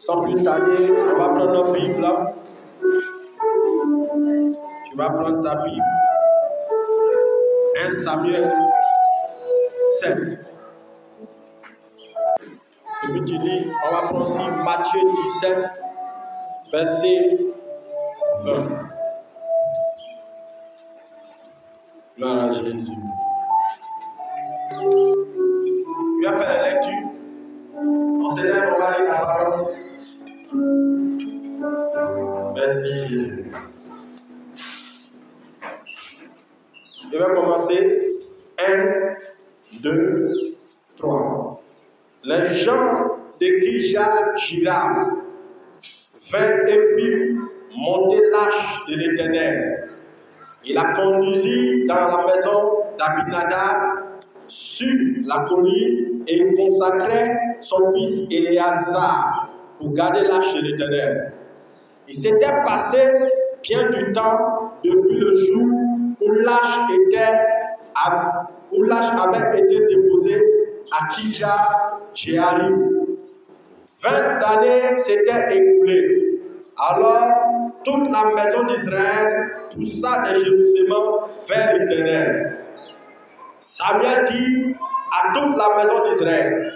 Sans plus tarder, on va prendre notre Bible. Tu vas prendre ta Bible. 1 Samuel 7. Et puis tu lis, on va prendre aussi Matthieu 17, verset 20. Gloire à Jésus. Tu vas faire la lecture. On se lève, on va lire la parole. Merci Jésus. Je vais commencer. 1, 2, 3. Les gens de Kirjat-Jira vinrent et firent monter l'arche de l'Éternel. Il la conduisit dans la maison d'Abinadab sur la colline et il consacrait son fils Éléazar pour garder l'arche de l'Éternel. Il s'était passé bien du temps depuis le jour où l'arche avait été déposée à Kirjat-Jearim. 20 années s'étaient écoulées. Alors toute la maison d'Israël poussa des gémissements vers l'Éternel. Samuel dit à toute la maison d'Israël: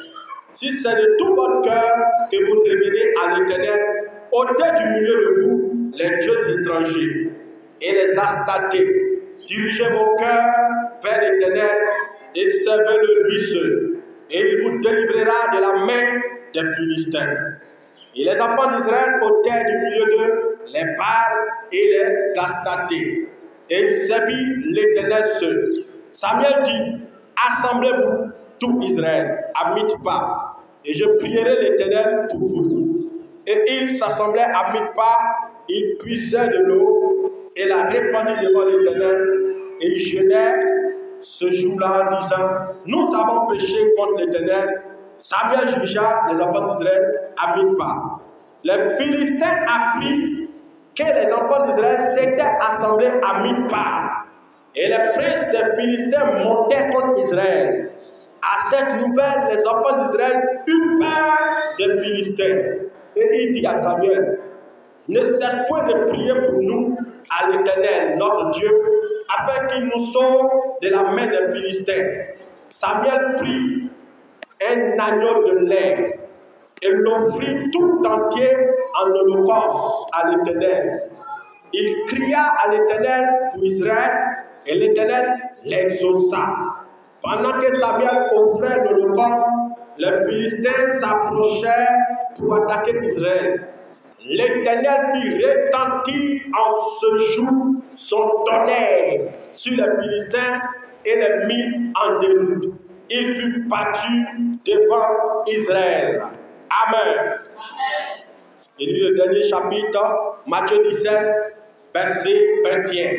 si c'est de tout votre cœur que vous revenez à l'Éternel, ôtez du milieu de vous les dieux étrangers et les astatés. Dirigez vos cœurs vers l'Éternel et servez-le lui seul, et il vous délivrera de la main des Philistins. Et les enfants d'Israël ôtèrent du milieu d'eux les Baals et les Astatés, et ils servirent l'Éternel seul. Samuel dit: assemblez-vous, tout Israël, à Mithpa, et je prierai l'Éternel pour vous. Et ils s'assemblaient à Mithpa, ils puisaient de l'eau et la répandirent devant l'Éternel, et ils jeûnèrent ce jour-là en disant: nous avons péché contre l'Éternel. Samuel jugea les enfants d'Israël à Mithpa. Les Philistins apprirent que les enfants d'Israël s'étaient assemblés à Mithpa. Et les princes des Philistins montaient contre Israël. À cette nouvelle, les enfants d'Israël eurent peur des Philistins. Et il dit à Samuel: ne cesse point de prier pour nous à l'Éternel, notre Dieu, afin qu'il nous sauve de la main des Philistins. Samuel prit un agneau de lait et l'offrit tout entier en holocauste à l'Éternel. Il cria à l'Éternel pour Israël, et l'Éternel l'exauça. Pendant que Samuel offrait l'holocauste, les Philistins s'approchèrent pour attaquer Israël. L'Éternel fit retentir en ce jour son tonnerre sur les Philistins et les mit en déroute. Il fut battu devant Israël. Amen. Et lui, le dernier chapitre, Matthieu 17, verset 21.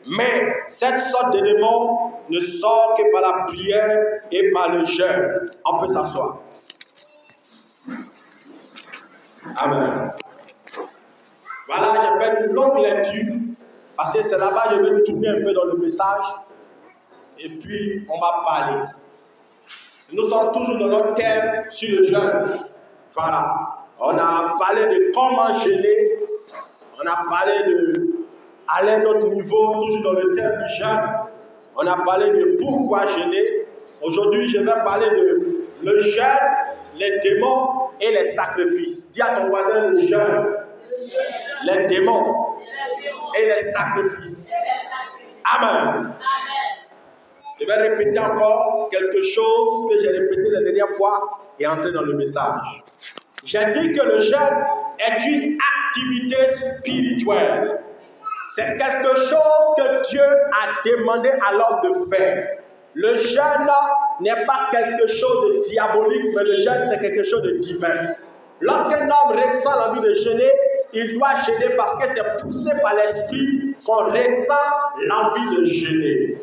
Mais cette sorte de démon ne sort que par la prière et par le jeûne. On peut s'asseoir. Amen. Voilà, j'ai fait une longue lecture parce que c'est là-bas que je vais tourner un peu dans le message et puis on va parler. Nous sommes toujours dans notre thème sur le jeûne. Voilà. On a parlé de comment jeûner. On a parlé de aller à notre niveau, toujours dans le thème du jeûne. On a parlé de pourquoi jeûner. Aujourd'hui, je vais parler de le jeûne, les démons et les sacrifices. Dis à ton voisin: le jeûne, les démons et les sacrifices. Amen. Je vais répéter encore quelque chose que j'ai répété la dernière fois et entrer dans le message. J'ai dit que le jeûne est une activité spirituelle. C'est quelque chose que Dieu a demandé à l'homme de faire. Le jeûne n'est pas quelque chose de diabolique, mais le jeûne c'est quelque chose de divin. Lorsqu'un homme ressent l'envie de jeûner, il doit jeûner parce que c'est poussé par l'esprit qu'on ressent l'envie de jeûner.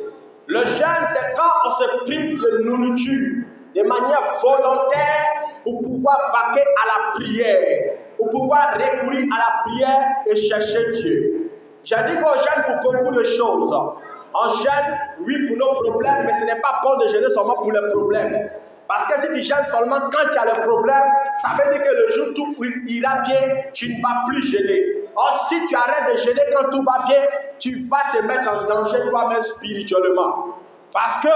Le jeûne, c'est quand on se prive de nourriture de manière volontaire pour pouvoir vaquer à la prière, pour pouvoir recourir à la prière et chercher Dieu. J'ai dit qu'on jeûne pour beaucoup de choses. On jeûne, oui, pour nos problèmes, mais ce n'est pas bon de jeûner seulement pour les problèmes. Parce que si tu jeûnes seulement quand tu as le problème, ça veut dire que le jour tout ira bien, tu ne vas plus jeûner. Or, si tu arrêtes de jeûner quand tout va bien, tu vas te mettre en danger toi-même spirituellement. Parce que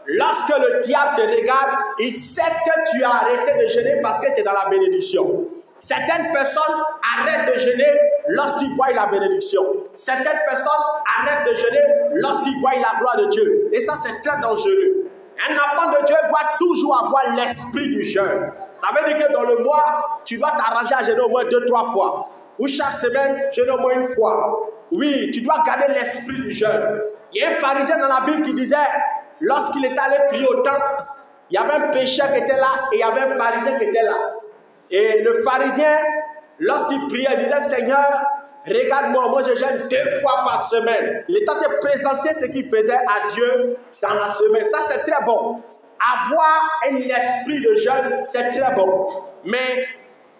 lorsque le diable te regarde, il sait que tu as arrêté de jeûner parce que tu es dans la bénédiction. Certaines personnes arrêtent de jeûner lorsqu'ils voient la bénédiction. Certaines personnes arrêtent de jeûner lorsqu'ils voient la gloire de Dieu. Et ça, c'est très dangereux. Un enfant de Dieu doit toujours avoir l'esprit du jeûne. Ça veut dire que dans le mois, tu dois t'arranger à jeûner au moins 2-3 fois. Ou chaque semaine, jeûner au moins 1 fois. Oui, tu dois garder l'esprit du jeûne. Il y a un pharisien dans la Bible qui disait, lorsqu'il est allé prier au temple, il y avait un pécheur qui était là et il y avait un pharisien qui était là. Et le pharisien, lorsqu'il priait, disait, Seigneur, regarde-moi, moi je jeûne 2 fois par semaine. Il est en train de présenter ce qu'il faisait à Dieu dans la semaine. Ça, c'est très bon. Avoir un esprit de jeûne, c'est très bon. Mais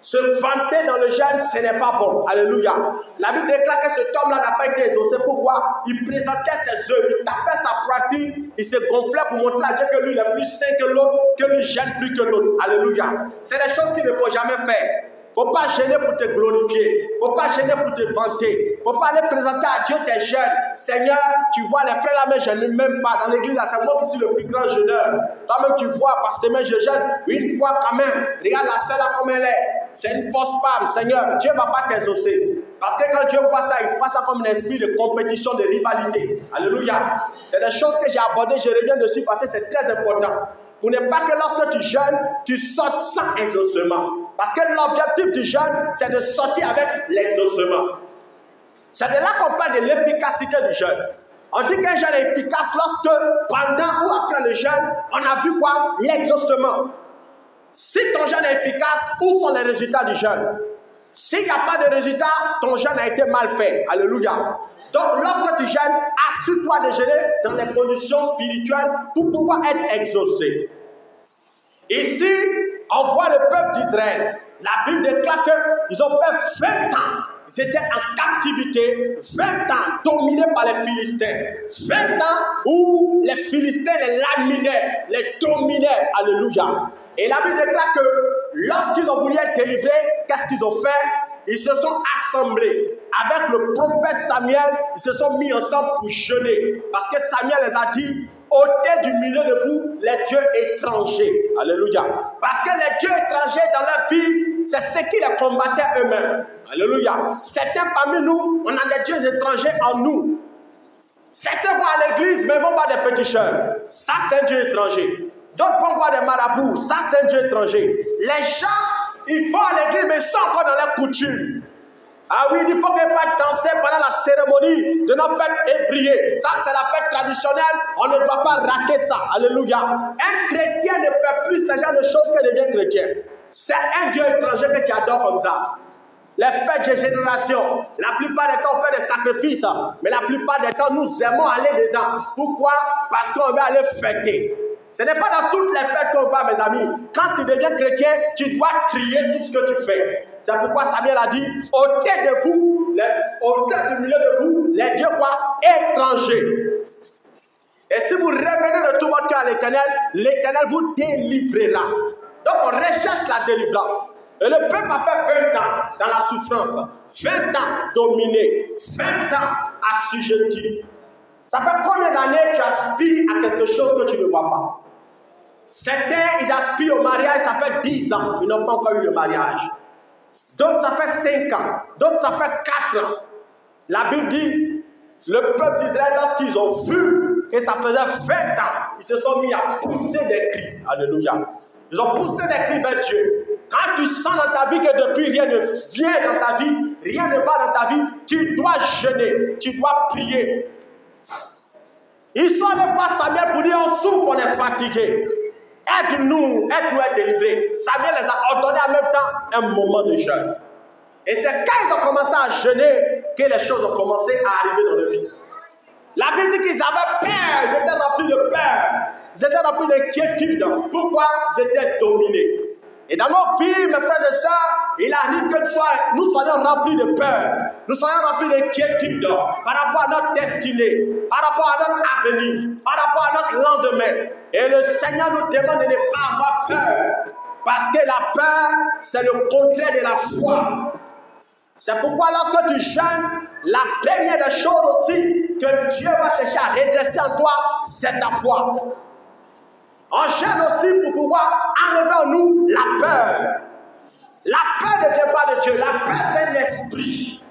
se vanter dans le jeûne, ce n'est pas bon. Alléluia. La Bible déclare que cet homme-là n'a pas été exaucé. Pourquoi? Il présentait ses œuvres, il tapait sa poitrine, il se gonflait pour montrer à Dieu que lui il est plus saint que l'autre, que lui jeûne plus que l'autre. Alléluia. C'est des choses qu'il ne faut jamais faire. Il ne faut pas gêner pour te glorifier. Il ne faut pas gêner pour te vanter. Il ne faut pas aller présenter à Dieu tes jeûnes. Seigneur, tu vois, les frères là, mais je ne même pas. Dans l'église, c'est moi qui suis le plus grand jeûneur. Toi-même, tu vois, par semaine, je jeûne 1 fois quand même. Regarde la sœur là comme elle est. C'est une fausse femme. Seigneur, Dieu ne va pas t'exaucer. Parce que quand Dieu voit ça, il voit ça comme un esprit de compétition, de rivalité. Alléluia. C'est des choses que j'ai abordées, je reviens dessus parce que c'est très important. Pour ne pas que lorsque tu jeûnes, tu sortes sans exaucement. Parce que l'objectif du jeûne, c'est de sortir avec l'exaucement. C'est de là qu'on parle de l'efficacité du jeûne. On dit qu'un jeûne est efficace lorsque, pendant ou après le jeûne, on a vu quoi? L'exaucement. Si ton jeûne est efficace, où sont les résultats du jeûne? S'il n'y a pas de résultats, ton jeûne a été mal fait. Alléluia. Donc, lorsque tu jeûnes, assure-toi de jeûner dans les conditions spirituelles pour pouvoir être exaucé. Ici, on voit le peuple d'Israël. La Bible déclare qu'ils ont fait 20 ans. Ils étaient en captivité, 20 ans dominés par les Philistins. 20 ans où les Philistins les laminaient, les dominaient. Alléluia. Et la Bible déclare que lorsqu'ils ont voulu être délivrés, qu'est-ce qu'ils ont fait? Ils se sont assemblés. Avec le prophète Samuel, ils se sont mis ensemble pour jeûner. Parce que Samuel les a dit, ôtez du milieu de vous les dieux étrangers. Alléluia. Parce que les dieux étrangers dans leur vie, c'est ce qui les combattaient eux-mêmes. Alléluia. Certains parmi nous, on a des dieux étrangers en nous. Certains vont à l'église, mais vont voir des péticheurs. Ça, c'est un dieu étranger. D'autres vont voir des marabouts. Ça, c'est un dieu étranger. Les gens, ils vont à l'église, mais ils sont encore dans leurs coutumes. Ah oui, il ne faut pas danser pendant la cérémonie de notre fête hébraïque. Ça, c'est la fête traditionnelle. On ne doit pas rater ça. Alléluia. Un chrétien ne fait plus ce genre de choses que devient chrétien. C'est un dieu étranger que tu adores comme ça. Les fêtes de génération, la plupart des temps, on fait des sacrifices. Mais la plupart des temps, nous aimons aller dedans. Pourquoi? Parce qu'on veut aller fêter. Ce n'est pas dans toutes les fêtes qu'on va, mes amis. Quand tu deviens chrétien, tu dois trier tout ce que tu fais. C'est pourquoi Samuel a dit, ôtez de vous, ôtez du milieu de vous, les dieux quoi? Étrangers. Et si vous revenez de tout votre cœur à l'Éternel vous délivrera. Donc on recherche la délivrance. Et le peuple a fait 20 ans dans la souffrance, 20 ans dominé, 20 ans assujetti. Ça fait combien d'années tu aspires à quelque chose que tu ne vois pas? Certains, ils aspirent au mariage, ça fait 10 ans, ils n'ont pas encore eu le mariage. D'autres, ça fait 5 ans. D'autres, ça fait 4 ans. La Bible dit, le peuple d'Israël, lorsqu'ils ont vu que ça faisait 20 ans, ils se sont mis à pousser des cris. Alléluia. Ils ont poussé des cris vers Dieu. Quand tu sens dans ta vie que depuis rien ne vient dans ta vie, rien ne va dans ta vie, tu dois jeûner, tu dois prier. Ils sont allés voir Samuel pour dire, on souffre, on est fatigué. Aide-nous à être délivrés. Samuel les a ordonné en même temps un moment de jeûne. Et c'est quand ils ont commencé à jeûner que les choses ont commencé à arriver dans leur vie. La Bible dit qu'ils avaient peur, ils étaient remplis de peur, ils étaient remplis d'inquiétude. Pourquoi? Ils étaient dominés. Et dans nos vies, mes frères et sœurs, il arrive que nous soyons remplis de peur, nous soyons remplis d'inquiétude par rapport à notre destinée, par rapport à notre avenir, par rapport à notre lendemain. Et le Seigneur nous demande de ne pas avoir peur, parce que la peur, c'est le contraire de la foi. C'est pourquoi lorsque tu jeûnes, la première des choses aussi que Dieu va chercher à redresser en toi, c'est ta foi. On jeûne aussi pour pouvoir enlever en nous la peur. La peur ne vient pas de Dieu, la peur c'est un esprit.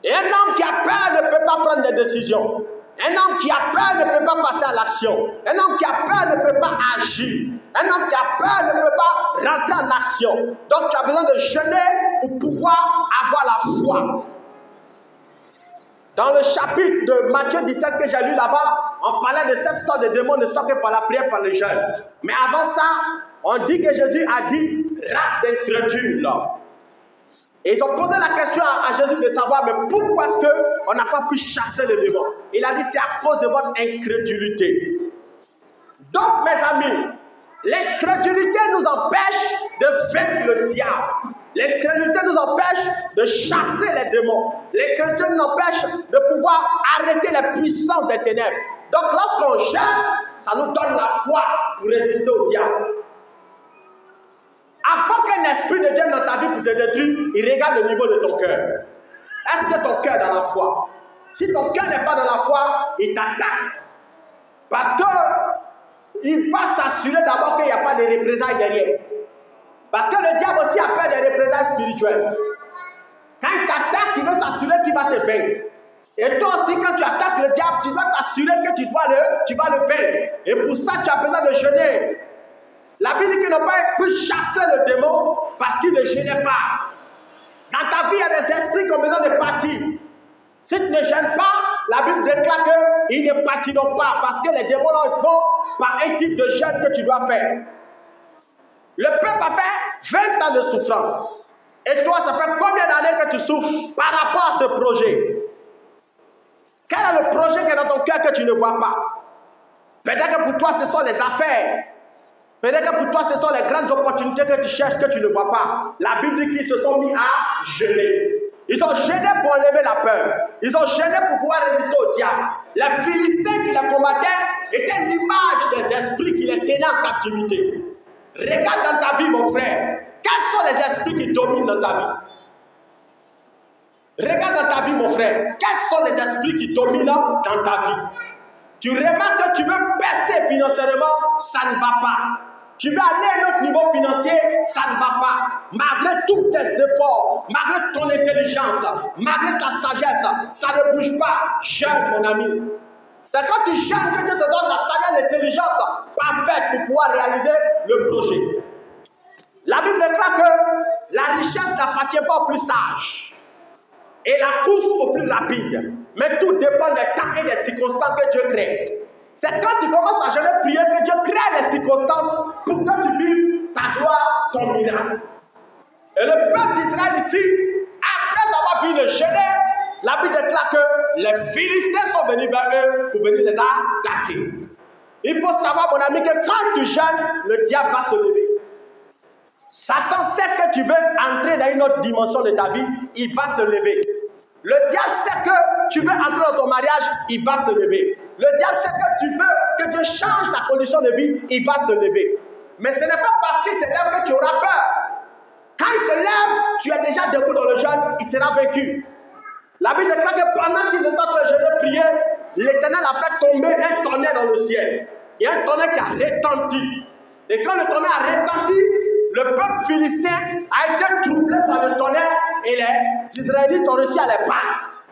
Et un homme qui a peur ne peut pas prendre des décisions. Un homme qui a peur ne peut pas passer à l'action. Un homme qui a peur ne peut pas agir. Un homme qui a peur ne peut pas rentrer en action. Donc tu as besoin de jeûner pour pouvoir avoir la foi. Dans le chapitre de Matthieu 17 que j'ai lu là-bas, on parlait de cette sorte de démons ne sont que par la prière, par le jeûne. Mais avant ça, on dit que Jésus a dit race d'incrédules. Et ils ont posé la question à Jésus de savoir, mais pourquoi est-ce qu'on n'a pas pu chasser les démons? Il a dit, c'est à cause de votre incrédulité. Donc, mes amis, l'incrédulité nous empêche de vaincre le diable. L'incrédulité nous empêche de chasser les démons. L'incrédulité nous empêche de pouvoir arrêter les puissances des ténèbres. Donc, lorsqu'on jeûne, ça nous donne la foi pour résister au diable. Avant qu'un esprit ne vienne dans ta vie pour te détruire, il regarde le niveau de ton cœur. Est-ce que ton cœur est dans la foi? Si ton cœur n'est pas dans la foi, il t'attaque. Parce qu'il va s'assurer d'abord qu'il n'y a pas de représailles derrière. Parce que le diable aussi a peur des représailles spirituelles. Quand il t'attaque, il veut s'assurer qu'il va te vaincre. Et toi aussi, quand tu attaques le diable, tu dois t'assurer que tu vas le vaincre. Et pour ça, tu as besoin de jeûner. La Bible dit qu'il n'a pas pu chasser le démon parce qu'il ne jeûnait pas. Dans ta vie, il y a des esprits qui ont besoin de partir. Si tu ne jeûnes pas, la Bible déclare qu'ils ne partiront pas parce que les démons vont par un type de jeûne que tu dois faire. Le peuple a fait 20 ans de souffrance. Et toi, ça fait combien d'années que tu souffres par rapport à ce projet? Quel est le projet qui est dans ton cœur que tu ne vois pas? Peut-être que pour toi, ce sont les affaires. Peut-être que pour toi, ce sont les grandes opportunités que tu cherches, que tu ne vois pas. La Bible dit qu'ils se sont mis à jeûner. Ils ont jeûné pour enlever la peur. Ils ont jeûné pour pouvoir résister au diable. Les Philistins qui les combattaient étaient l'image des esprits qui les tenaient en captivité. Regarde dans ta vie, mon frère. Quels sont les esprits qui dominent dans ta vie? Regarde dans ta vie, mon frère. Quels sont les esprits qui dominent dans ta vie? Tu remarques que tu veux baisser financièrement, ça ne va pas. Tu veux aller à un autre niveau financier, ça ne va pas. Malgré tous tes efforts, malgré ton intelligence, malgré ta sagesse, ça ne bouge pas. Jeûne, mon ami. C'est quand tu jeûnes que Dieu te donne la sagesse et l'intelligence parfaite pour pouvoir réaliser le projet. La Bible déclare que la richesse n'appartient pas aux plus sages et la course aux plus rapides. Mais tout dépend des temps et des circonstances que Dieu crée. C'est quand tu commences à jeûner, prier que Dieu crée les circonstances pour que tu vives ta gloire, ton miracle. Et le peuple d'Israël ici, après avoir vu le jeûner, la Bible déclare que les Philistins sont venus vers eux pour venir les attaquer. Il faut savoir, mon ami, que quand tu jeûnes, le diable va se lever. Satan sait que tu veux entrer dans une autre dimension de ta vie, il va se lever. Le diable sait que tu veux entrer dans ton mariage, il va se lever. Le diable sait que tu veux que Dieu change ta condition de vie, il va se lever. Mais ce n'est pas parce qu'il se lève que tu auras peur. Quand il se lève, tu es déjà debout dans le jeûne, il sera vaincu. La Bible déclare que pendant qu'ils étaient en train de jeûner, prier, l'Éternel a fait tomber un tonnerre dans le ciel. Il y a un tonnerre qui a retenti. Et quand le tonnerre a retenti, le peuple philistin a été troublé par le tonnerre et les Israélites ont réussi à les battre.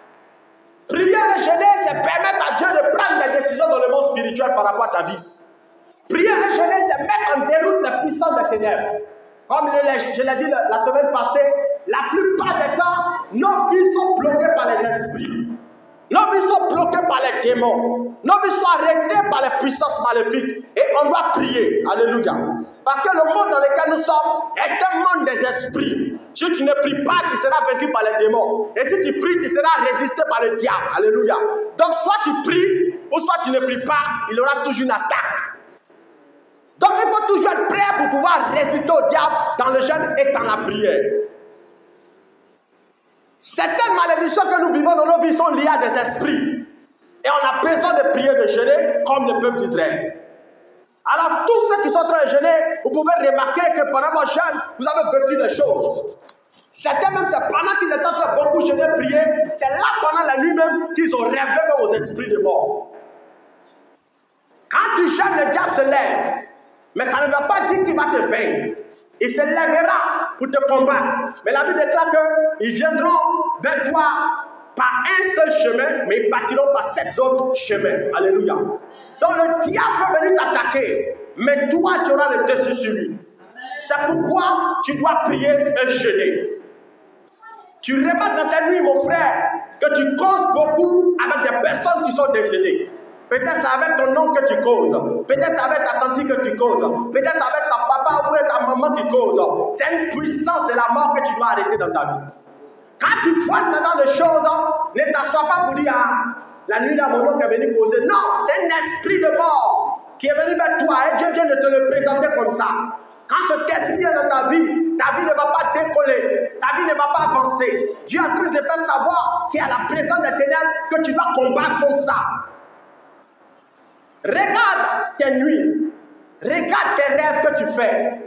Prier et jeûner, c'est permettre à Dieu de prendre des décisions dans le monde spirituel par rapport à ta vie. Prier et jeûner, c'est mettre en déroute les puissances des ténèbres. Comme je l'ai dit la semaine passée, la plupart des temps, nos vies sont bloquées par les esprits. Nos vies sont bloquées par les démons. Nos vies sont arrêtées par les puissances maléfiques. Et on doit prier. Alléluia. Parce que le monde dans lequel nous sommes est un monde des esprits. Si tu ne pries pas, tu seras vaincu par les démons. Et si tu pries, tu seras résisté par le diable. Alléluia. Donc soit tu pries, ou soit tu ne pries pas, il y aura toujours une attaque. Donc il faut toujours être prêt pour pouvoir résister au diable dans le jeûne et dans la prière. Certaines malédictions que nous vivons dans nos vies sont liées à des esprits. Et on a besoin de prier, de jeûner, comme le peuple d'Israël. Alors, tous ceux qui sont en train de jeûner, vous pouvez remarquer que pendant vos jeûnes, vous avez vécu des choses. Certains même, c'est pendant qu'ils étaient en train de beaucoup jeûner, prier, c'est là pendant la nuit même qu'ils ont rêvé même aux esprits de mort. Quand tu jeûnes, le diable se lève. Mais ça ne veut pas dire qu'il va te vaincre. Il se lèvera pour te combattre. Mais la Bible déclare qu'ils viendront vers toi par un seul chemin, mais ils partiront par 7 autres chemins. Alléluia. Donc le diable peut venir t'attaquer, mais toi tu auras le dessus sur lui. C'est pourquoi tu dois prier et jeûner. Tu remarques dans ta nuit, mon frère, que tu causes beaucoup avec des personnes qui sont décédées. Peut-être c'est avec ton oncle que tu causes. Peut-être c'est avec ta tante que tu causes. Peut-être c'est avec ta papa ou ta maman qui cause. C'est une puissance de la mort que tu dois arrêter dans ta vie. Quand tu vois ce genre de choses, ne t'assois pas pour dire ah, la nuit là, mon oncle est venu causer. Non, c'est un esprit de mort qui est venu vers toi et Dieu vient de te le présenter comme ça. Quand cet esprit est dans ta vie ne va pas décoller, ta vie ne va pas avancer. Dieu est en train de te faire savoir qu'il y a la présence des ténèbres que tu dois combattre contre ça. Regarde tes nuits, regarde tes rêves que tu fais.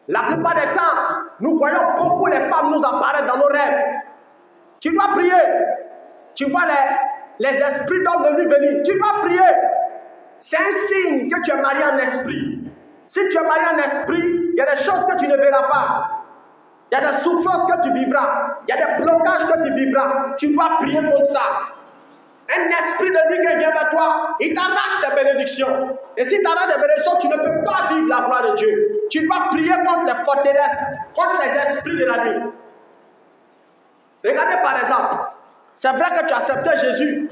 La plupart des temps, nous voyons beaucoup les femmes nous apparaître dans nos rêves. Tu dois prier. Tu vois les esprits d'hommes de nuit venir. Tu dois prier. C'est un signe que tu es marié en esprit. Si tu es marié en esprit, il y a des choses que tu ne verras pas. Il y a des souffrances que tu vivras. Il y a des blocages que tu vivras. Tu dois prier contre ça. Un esprit de nuit qui vient vers toi, il t'arrache tes bénédictions. Et si tu arraches des bénédictions, tu ne peux pas vivre la gloire de Dieu. Tu dois prier contre les forteresses, contre les esprits de la nuit. Regardez par exemple, c'est vrai que tu acceptais Jésus.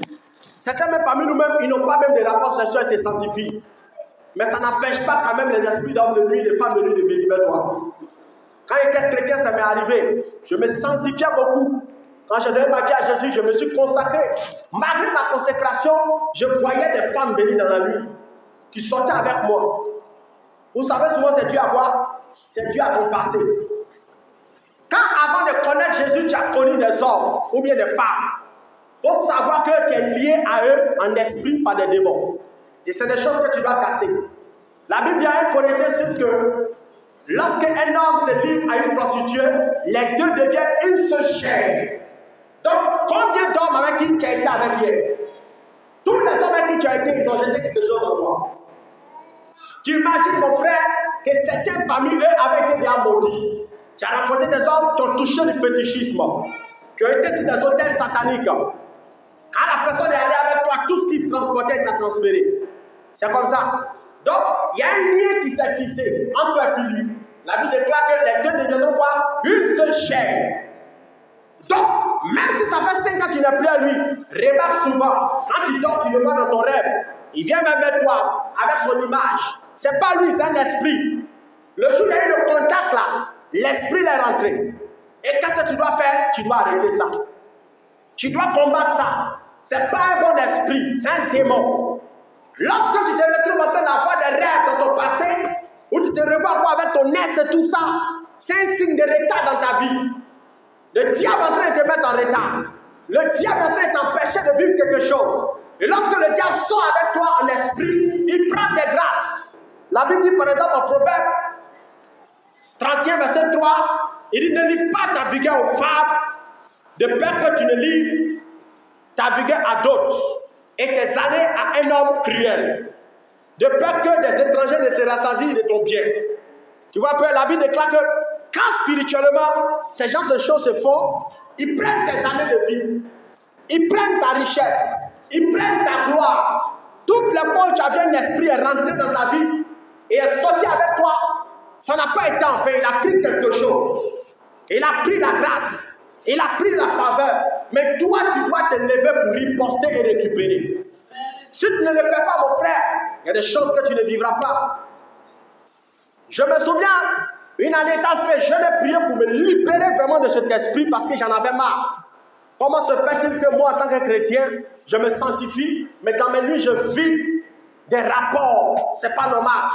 Certains même parmi nous-mêmes, ils n'ont pas même des rapports sexuels et se sanctifient. Mais ça n'empêche pas quand même les esprits d'hommes de nuit, des femmes de nuit de venir vers toi. Quand j'étais chrétien, ça m'est arrivé. Je me sanctifiais beaucoup. Quand j'ai donné ma vie à Jésus, je me suis consacré. Malgré ma consécration, je voyais des femmes venir dans la nuit, qui sortaient avec moi. Vous savez, souvent c'est dû à quoi? C'est dû à ton passé. Quand avant de connaître Jésus, tu as connu des hommes ou bien des femmes, il faut savoir que tu es lié à eux en esprit par des démons. Et c'est des choses que tu dois casser. La Bible dit à 1 Corinthiens 6 que lorsqu'un homme se livre à une prostituée, les deux deviennent une seule chair. Donc, combien d'hommes avec qui tu as été avec hier? Tous les hommes avec qui tu as été, ils ont jeté quelque chose en toi. Tu imagines, mon frère, que certains parmi eux avaient été bien maudits. Tu as rencontré des hommes qui ont touché du fétichisme, qui ont été sur des hôtels sataniques. Quand la personne est allée avec toi, tout ce qu'il transportait t'a transféré. C'est comme ça. Donc, il y a un lien qui s'est tissé entre toi et lui. La Bible déclare que les deux deviendront une seule chair. Donc, même si ça fait 5 ans qu'il n'est plus à lui, remarque souvent, quand tu dors, tu le vois dans ton rêve. Il vient même vers toi avec son image. C'est pas lui, c'est un esprit. Le jour où il y a eu le contact là, l'esprit est rentré. Et qu'est-ce que tu dois faire? Tu dois arrêter ça. Tu dois combattre ça. C'est pas un bon esprit, c'est un démon. Lorsque tu te retrouves en train d'avoir des rêves dans ton passé, ou tu te revois avec ton ex et tout ça, c'est un signe de retard dans ta vie. Le diable est en train de te mettre en retard. Le diable est en train de t'empêcher de vivre quelque chose. Et lorsque le diable sort avec toi en esprit, il prend des grâces. La Bible dit par exemple en Proverbe 31 verset 3, il dit ne livre pas ta vigueur aux femmes, de peur que tu ne livres ta vigueur à d'autres et tes années à un homme cruel. De peur que des étrangers ne se rassasient de ton bien. Tu vois, la Bible déclare que quand spirituellement, ces gens de choses se font, ils prennent tes années de vie, ils prennent ta richesse, ils prennent ta gloire. Toutes les fois où tu avais un esprit est rentré dans ta vie et est sorti avec toi, ça n'a pas été en vain. Il a pris quelque chose. Il a pris la grâce. Il a pris la faveur. Mais toi, tu dois te lever pour riposter et récupérer. Si tu ne le fais pas, mon frère, il y a des choses que tu ne vivras pas. Je me souviens, une année étant très jeune, j'ai prié pour me libérer vraiment de cet esprit parce que j'en avais marre. Comment se fait-il que moi, en tant que chrétien, je me sanctifie, mais dans mes nuits, je vis des rapports. C'est pas normal.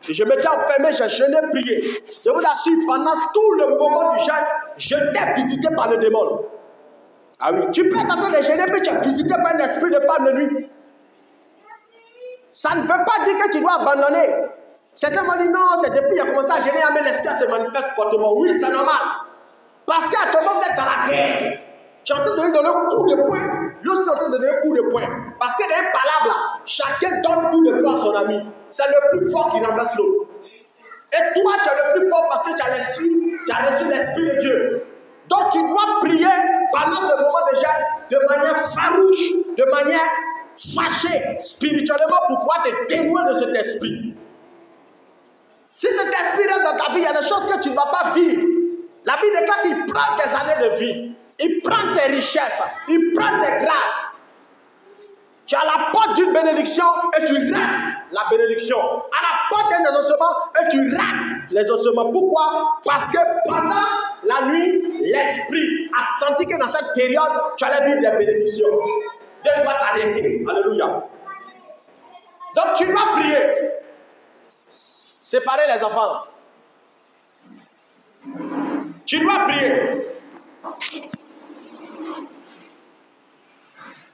Et je m'étais enfermé, j'ai jeûné, prié. Je vous assure, pendant tout le moment du jeûne, j'étais visité par le démon. Ah oui, tu peux être en train de gêner, puis tu es visité par un esprit de femme de nuit. Ça ne veut pas dire que tu dois abandonner. Certains m'ont dit non, c'est depuis qu'il a commencé à gêner, mais l'esprit se manifeste fortement. Oui, c'est normal. Parce qu'à tout moment, vous êtes dans la guerre. Tu es en train de donner un coup de poing. Je suis en train de donner un coup de poing. Parce que dans un palabre là, chacun donne un coup de poing à son ami. C'est le plus fort qui renverse l'autre. Et toi, tu es le plus fort parce que tu as reçu l'Esprit de Dieu. Donc, tu dois prier pendant ce moment de jeûne de manière farouche, de manière fâchée, spirituellement, pour pouvoir te dénouer de cet esprit. Si cet esprit reste dans ta vie, il y a des choses que tu ne vas pas vivre. La Bible déclare qu'il prend tes années de vie, il prend tes richesses, il prend tes grâces. Tu as la porte d'une bénédiction et tu rates la bénédiction. À la porte d'un exaucement et tu rates l'exaucement. Pourquoi? Parce que pendant la nuit, l'esprit a senti que dans cette période, tu allais vivre des bénédictions. Dieu doit t'arrêter. Alléluia. Donc tu dois prier. Séparer les enfants. Tu dois prier.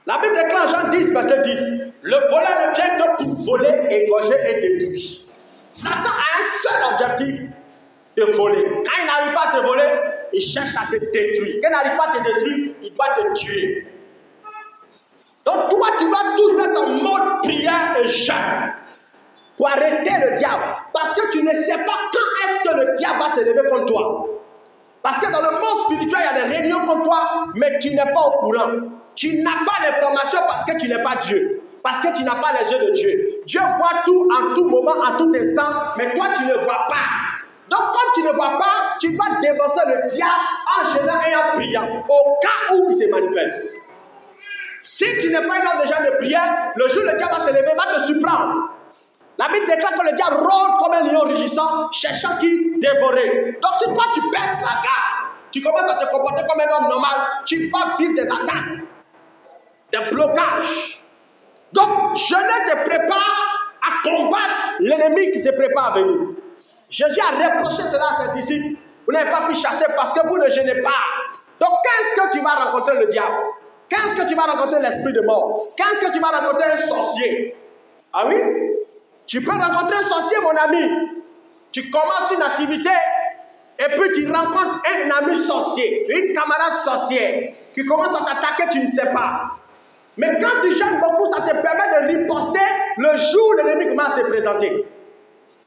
La Bible déclare Jean 10, verset 10. Le voleur ne vient que pour voler, égorger et détruire. Satan a un seul objectif, de voler. Quand il n'arrive pas à te voler, il cherche à te détruire. Quand il n'arrive pas à te détruire, il doit te tuer. Donc toi, tu dois toujours être en mode prière et jeûne pour arrêter le diable. Parce que tu ne sais pas quand est-ce que le diable va se lever contre toi. Parce que dans le monde spirituel, il y a des réunions contre toi, mais tu n'es pas au courant. Tu n'as pas l'information parce que tu n'es pas Dieu. Parce que tu n'as pas les yeux de Dieu. Dieu voit tout en tout moment, en tout instant, mais toi, tu ne vois pas. Donc, comme tu ne vois pas, tu dois dénoncer le diable en jeûnant et en priant, au cas où il se manifeste. Si tu n'es pas un homme déjà de prière, le jour où le diable va se lever, va te surprendre. La Bible déclare que le diable rôde comme un lion rugissant, cherchant qui dévorer. Donc si toi tu baisses la garde, tu commences à te comporter comme un homme normal, tu vas vivre des attaques, des blocages. Donc jeûner te prépare à combattre l'ennemi qui se prépare à venir. Jésus a reproché cela à ses disciples. Vous n'avez pas pu chasser parce que vous ne jeûnez pas. Donc quand est-ce que tu vas rencontrer le diable? Quand est-ce que tu vas rencontrer l'esprit de mort? Quand est-ce que tu vas rencontrer un sorcier? Ah oui? Tu peux rencontrer un sorcier, mon ami. Tu commences une activité et puis tu rencontres un ami sorcier, une camarade sorcière qui commence à t'attaquer, tu ne sais pas. Mais quand tu jeûnes beaucoup, ça te permet de riposter le jour où l'ennemi commence à se présenter.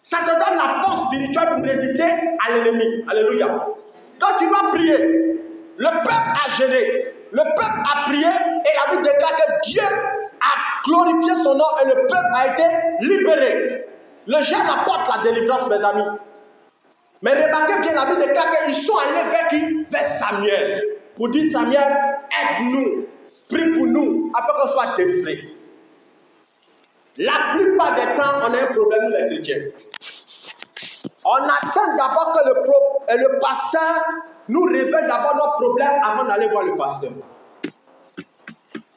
Ça te donne la force spirituelle pour résister à l'ennemi. Alléluia. Donc tu dois prier. Le peuple a jeûné. Le peuple a prié et la Bible déclare que Dieu a glorifié son nom et le peuple a été libéré. Le jeûne apporte la délivrance, mes amis. Mais remarquez bien, la Bible déclare qu'ils sont allés vers qui? Vers Samuel. Pour dire, Samuel, aide-nous, prie pour nous, afin qu'on soit délivrés. La plupart des temps, on a un problème, nous les chrétiens. On attend d'abord que le pasteur nous révèle d'abord nos problèmes avant d'aller voir le pasteur.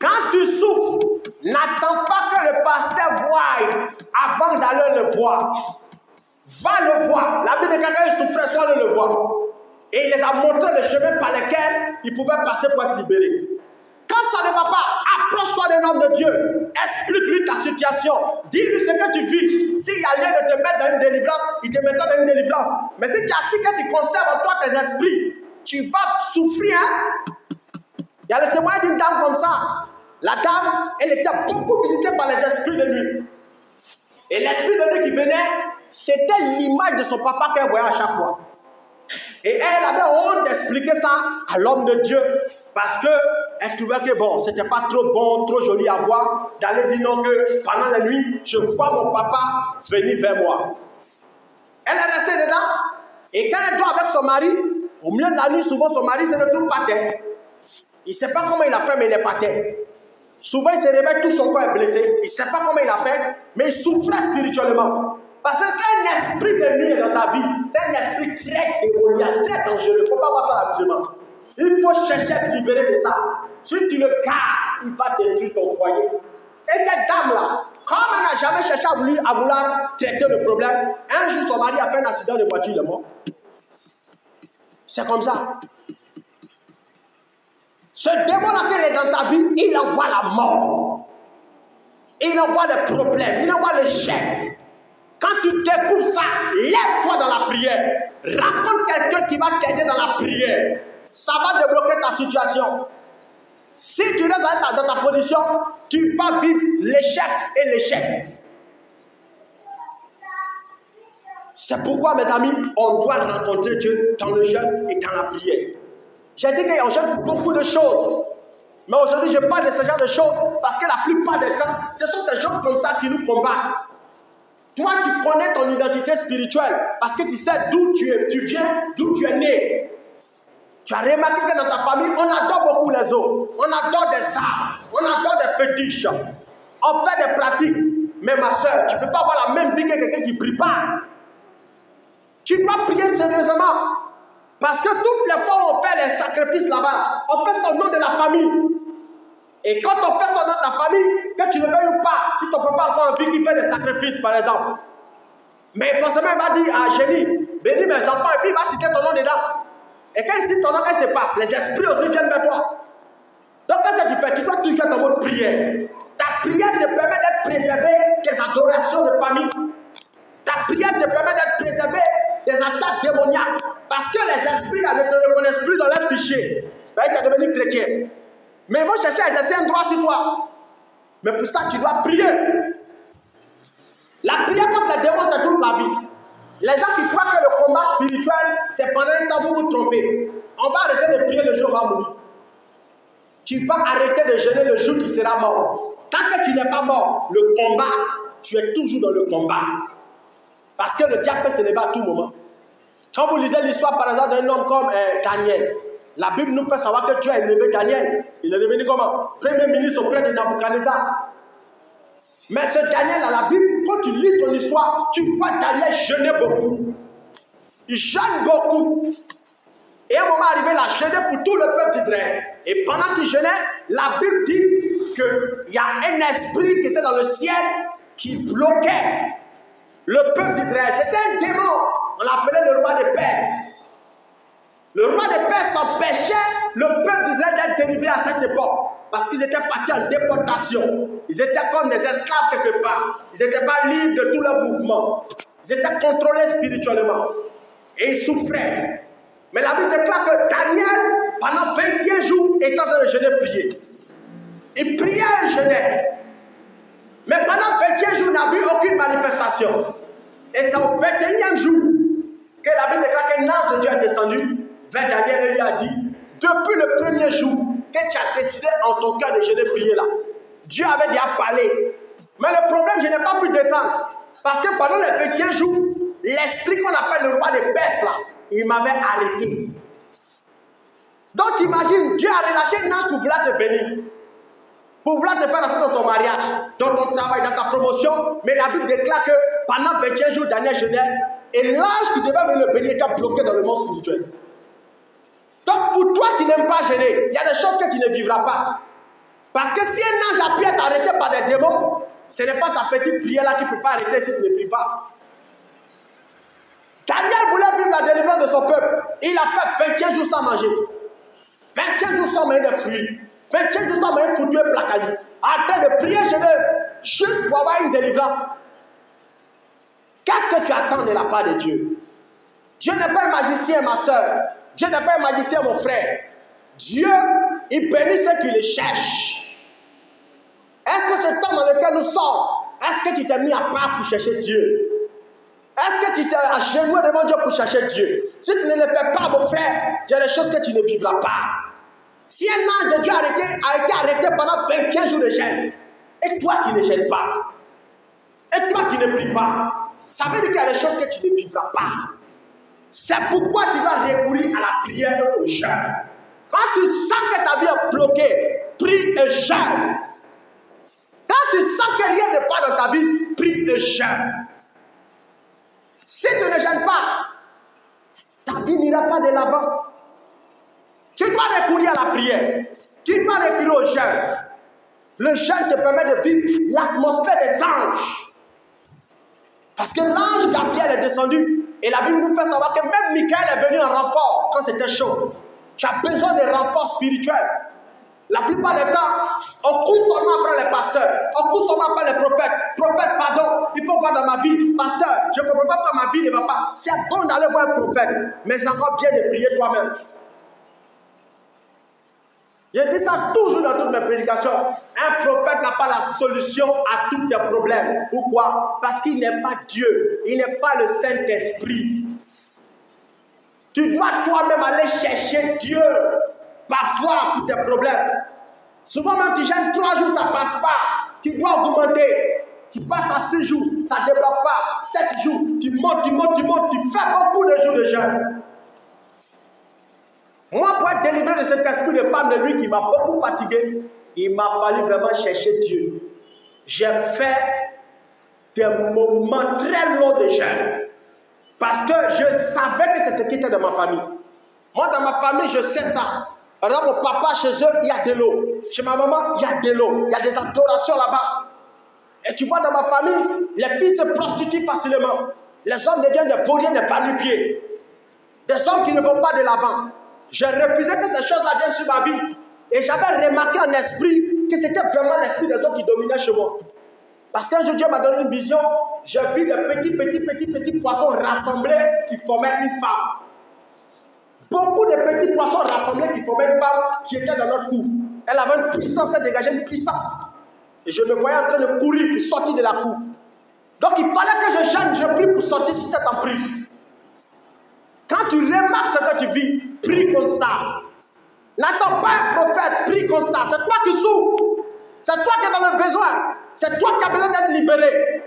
Quand tu souffres, n'attends pas que le pasteur voie avant d'aller le voir. Va le voir. La Bible dit que quand il souffrait, soit allé le voir. Et il les a montré le chemin par lequel il pouvait passer pour être libéré. Quand ça ne va pas, approche-toi d'un homme de Dieu. Explique-lui ta situation. Dis-lui ce que tu vis. S'il y a lieu de te mettre dans une délivrance, il te mettra dans une délivrance. Mais si tu as su que tu conserves en toi tes esprits, tu vas souffrir. Hein? Il y a le témoignage d'une dame comme ça. La dame, elle était beaucoup visitée par les esprits de nuit. Et l'esprit de nuit qui venait, c'était l'image de son papa qu'elle voyait à chaque fois. Et elle avait honte d'expliquer ça à l'homme de Dieu. Parce qu'elle trouvait que bon, c'était pas trop bon, trop joli à voir, d'aller dire non que pendant la nuit, je vois mon papa venir vers moi. Elle est restée dedans. Et quand elle dort avec son mari, au milieu de la nuit, souvent son mari se retrouve par terre. Il ne sait pas comment il a fait, mais il est par terre. Souvent, il se réveille, tout son corps est blessé. Il ne sait pas comment il a fait, mais il souffrait spirituellement. Parce qu'un esprit de nuit dans ta vie, c'est un esprit très démoniaque, très dangereux. Il ne faut pas voir ça l'amusement. Il faut chercher à te libérer de ça. Si tu le gardes, il va détruire ton foyer. Et cette dame-là, comme elle n'a jamais cherché à vouloir traiter le problème, un jour son mari a fait un accident de voiture, il est mort. C'est comme ça. Ce démon-là, quand il est dans ta vie, il envoie la mort. Il envoie les problèmes, il envoie l'échec. Quand tu découvres ça, lève-toi dans la prière. Raconte quelqu'un qui va t'aider dans la prière. Ça va débloquer ta situation. Si tu restes dans ta position, tu vas vivre l'échec et l'échec. C'est pourquoi, mes amis, on doit rencontrer Dieu dans le jeûne et dans la prière. J'ai dit qu'on jeûne pour beaucoup de choses. Mais aujourd'hui, je parle de ce genre de choses parce que la plupart des temps, ce sont ces gens comme ça qui nous combattent. Toi, tu connais ton identité spirituelle parce que tu sais d'où tu viens, d'où tu es né. Tu as remarqué que dans ta famille, on adore beaucoup les autres. On adore des arts, on adore des fétiches. On fait des pratiques. Mais ma soeur, tu ne peux pas avoir la même vie que quelqu'un qui ne prie pas. Tu dois prier sérieusement. Parce que toutes les fois où on fait les sacrifices là-bas, on fait ça au nom de la famille. Et quand on fait ça au nom de la famille, que tu ne veuilles ou pas, si ton papa a encore envie qu'il fait des sacrifices par exemple, mais forcément il va dire à Génie, bénis mes enfants, et puis il va citer ton nom dedans. Et quand il cite ton nom, qu'est-ce qui se passe? Les esprits aussi viennent vers toi. Donc qu'est-ce que tu fais? Tu dois toujours être en mode prière. Ta prière te permet d'être préservé des adorations de famille. Ta prière te permet d'être préservé des attaques démoniaques. Parce que les esprits là, ne te reconnaissent plus dans leur fichier. Ben, tu es devenu chrétien. Mais ils vont chercher à exercer un droit sur toi. Mais pour ça, tu dois prier. La prière contre les démons, c'est toute la vie. Les gens qui croient que le combat spirituel, c'est pendant un temps vous vous trompez. On va arrêter de prier le jour où on va mourir. Tu vas arrêter de jeûner le jour où tu seras mort. Tant que tu n'es pas mort, le combat, tu es toujours dans le combat. Parce que le diable peut se lever à tout moment. Quand vous lisez l'histoire, par exemple, d'un homme comme Daniel, la Bible nous fait savoir que Dieu a élevé Daniel. Il est devenu comment? Premier ministre auprès de Nabuchodonosor. Mais ce Daniel, à la Bible, quand tu lis son histoire, tu vois Daniel jeûner beaucoup. Il jeûne beaucoup. Et à un moment arrivé, il a jeûné pour tout le peuple d'Israël. Et pendant qu'il jeûnait, la Bible dit qu'il y a un esprit qui était dans le ciel qui bloquait le peuple d'Israël. C'était un démon. On l'appelait le roi de Perse. Le roi de Perse empêchait le peuple d'Israël d'être délivré à cette époque. Parce qu'ils étaient partis en déportation. Ils étaient comme des esclaves quelque part. Ils n'étaient pas libres de tous leurs mouvements. Ils étaient contrôlés spirituellement. Et ils souffraient. Mais la Bible déclare que Daniel, pendant 21 jours, était en train de jeûner et prier. Il priait et jeûnait. Mais pendant 21 jours, il n'a vu aucune manifestation. Et c'est au 21e jour que la Bible déclare qu'un ange de Dieu est descendu vers Daniel et lui a dit, depuis le premier jour que tu as décidé en ton cœur de jeûner et prier là, Dieu avait déjà parlé. Mais le problème, je n'ai pas pu descendre. Parce que pendant les 21 jours, l'esprit qu'on appelle le roi de Perse là, il m'avait arrêté. Donc imagine, Dieu a relâché un ange pour vouloir te bénir. Pour vouloir te faire entrer dans ton mariage, dans ton travail, dans ta promotion. Mais la Bible déclare que pendant 21 jours, Daniel jeûnait. Et l'ange qui devait venir le bénir était bloqué dans le monde spirituel. Donc pour toi qui n'aimes pas jeûner, il y a des choses que tu ne vivras pas. Parce que si un ange a pu être arrêté par des démons, ce n'est pas ta petite prière là qui ne peut pas arrêter si tu ne pries pas. Daniel voulait vivre la délivrance de son peuple. Il a fait 21 jours sans manger. 21 jours sans manger de fruits. 21 jours sans manger foutu et placali. En train de prier, juste pour avoir une délivrance. Qu'est-ce que tu attends de la part de Dieu? Dieu n'est pas un magicien, ma soeur. Dieu n'est pas un magicien, mon frère. Dieu, il bénit ceux qui le cherchent. Est-ce que ce temps dans lequel nous sommes, est-ce que tu t'es mis à part pour chercher Dieu? Est-ce que tu t'es agenouillé devant Dieu pour chercher Dieu? Si tu ne le fais pas, mon frère, il y a des choses que tu ne vivras pas. Si un ange de Dieu a été arrêté pendant 21 jours de jeûne, et toi qui ne jeûnes pas, et toi qui ne pries pas, ça veut dire qu'il y a des choses que tu ne vivras pas. C'est pourquoi tu vas recourir à la prière et au jeûne. Quand tu sens que ta vie est bloquée, prie et jeûne. Quand tu sens que rien ne va dans ta vie, prie et jeûne. Si tu ne jeûnes pas, ta vie n'ira pas de l'avant. Tu dois recourir à la prière. Tu dois recourir au jeûne. Le jeûne te permet de vivre l'atmosphère des anges. Parce que l'ange Gabriel est descendu. Et la Bible nous fait savoir que même Michael est venu en renfort quand c'était chaud. Tu as besoin de renfort spirituel. La plupart du temps, on court seulement après les pasteurs, on court seulement après les prophètes. Prophète, pardon, il faut voir dans ma vie. Pasteur, je ne comprends pas pourquoi ma vie ne va pas. C'est bon d'aller voir un prophète, mais c'est encore bien de prier toi-même. Je dis ça toujours dans toutes mes prédications. Un prophète n'a pas la solution à tous tes problèmes. Pourquoi? Parce qu'il n'est pas Dieu. Il n'est pas le Saint-Esprit. Tu dois toi-même aller chercher Dieu. Parfois pour tes problèmes. Souvent même tu gênes 3 jours, ça ne passe pas. Tu dois augmenter. Tu passes à 6 jours, ça ne débloque pas. 7 jours, tu montes, tu fais beaucoup de jours de jeûne. Moi, pour être délivré de cet esprit de femme de lui qui m'a beaucoup fatigué, il m'a fallu vraiment chercher Dieu. J'ai fait des moments très longs de jeûne. Parce que je savais que c'est ce qui était dans ma famille. Moi, dans ma famille, je sais ça. Par exemple, mon papa, chez eux, il y a de l'eau. Chez ma maman, il y a de l'eau. Il y a des adorations là-bas. Et tu vois, dans ma famille, les filles se prostituent facilement. Les hommes deviennent des vauriens, des va-nu-pieds. Des hommes qui ne vont pas de l'avant. J'ai refusé que ces choses-là viennent sur ma vie. Et j'avais remarqué en esprit que c'était vraiment l'esprit des hommes qui dominait chez moi. Parce qu'un jour, Dieu m'a donné une vision. J'ai vu des petits poissons rassemblés qui formaient une femme. Beaucoup de petits poissons rassemblés qui formaient une femme qui était dans notre cour. Elle avait une puissance, elle dégageait une puissance. Et je me voyais en train de courir pour sortir de la cour. Donc il fallait que je jeûne, je prie pour sortir sur cette emprise. Quand tu remarques ce que tu vis, prie comme ça. N'attends pas un prophète, prie comme ça. C'est toi qui souffres. C'est toi qui es dans le besoin. C'est toi qui as besoin d'être libéré.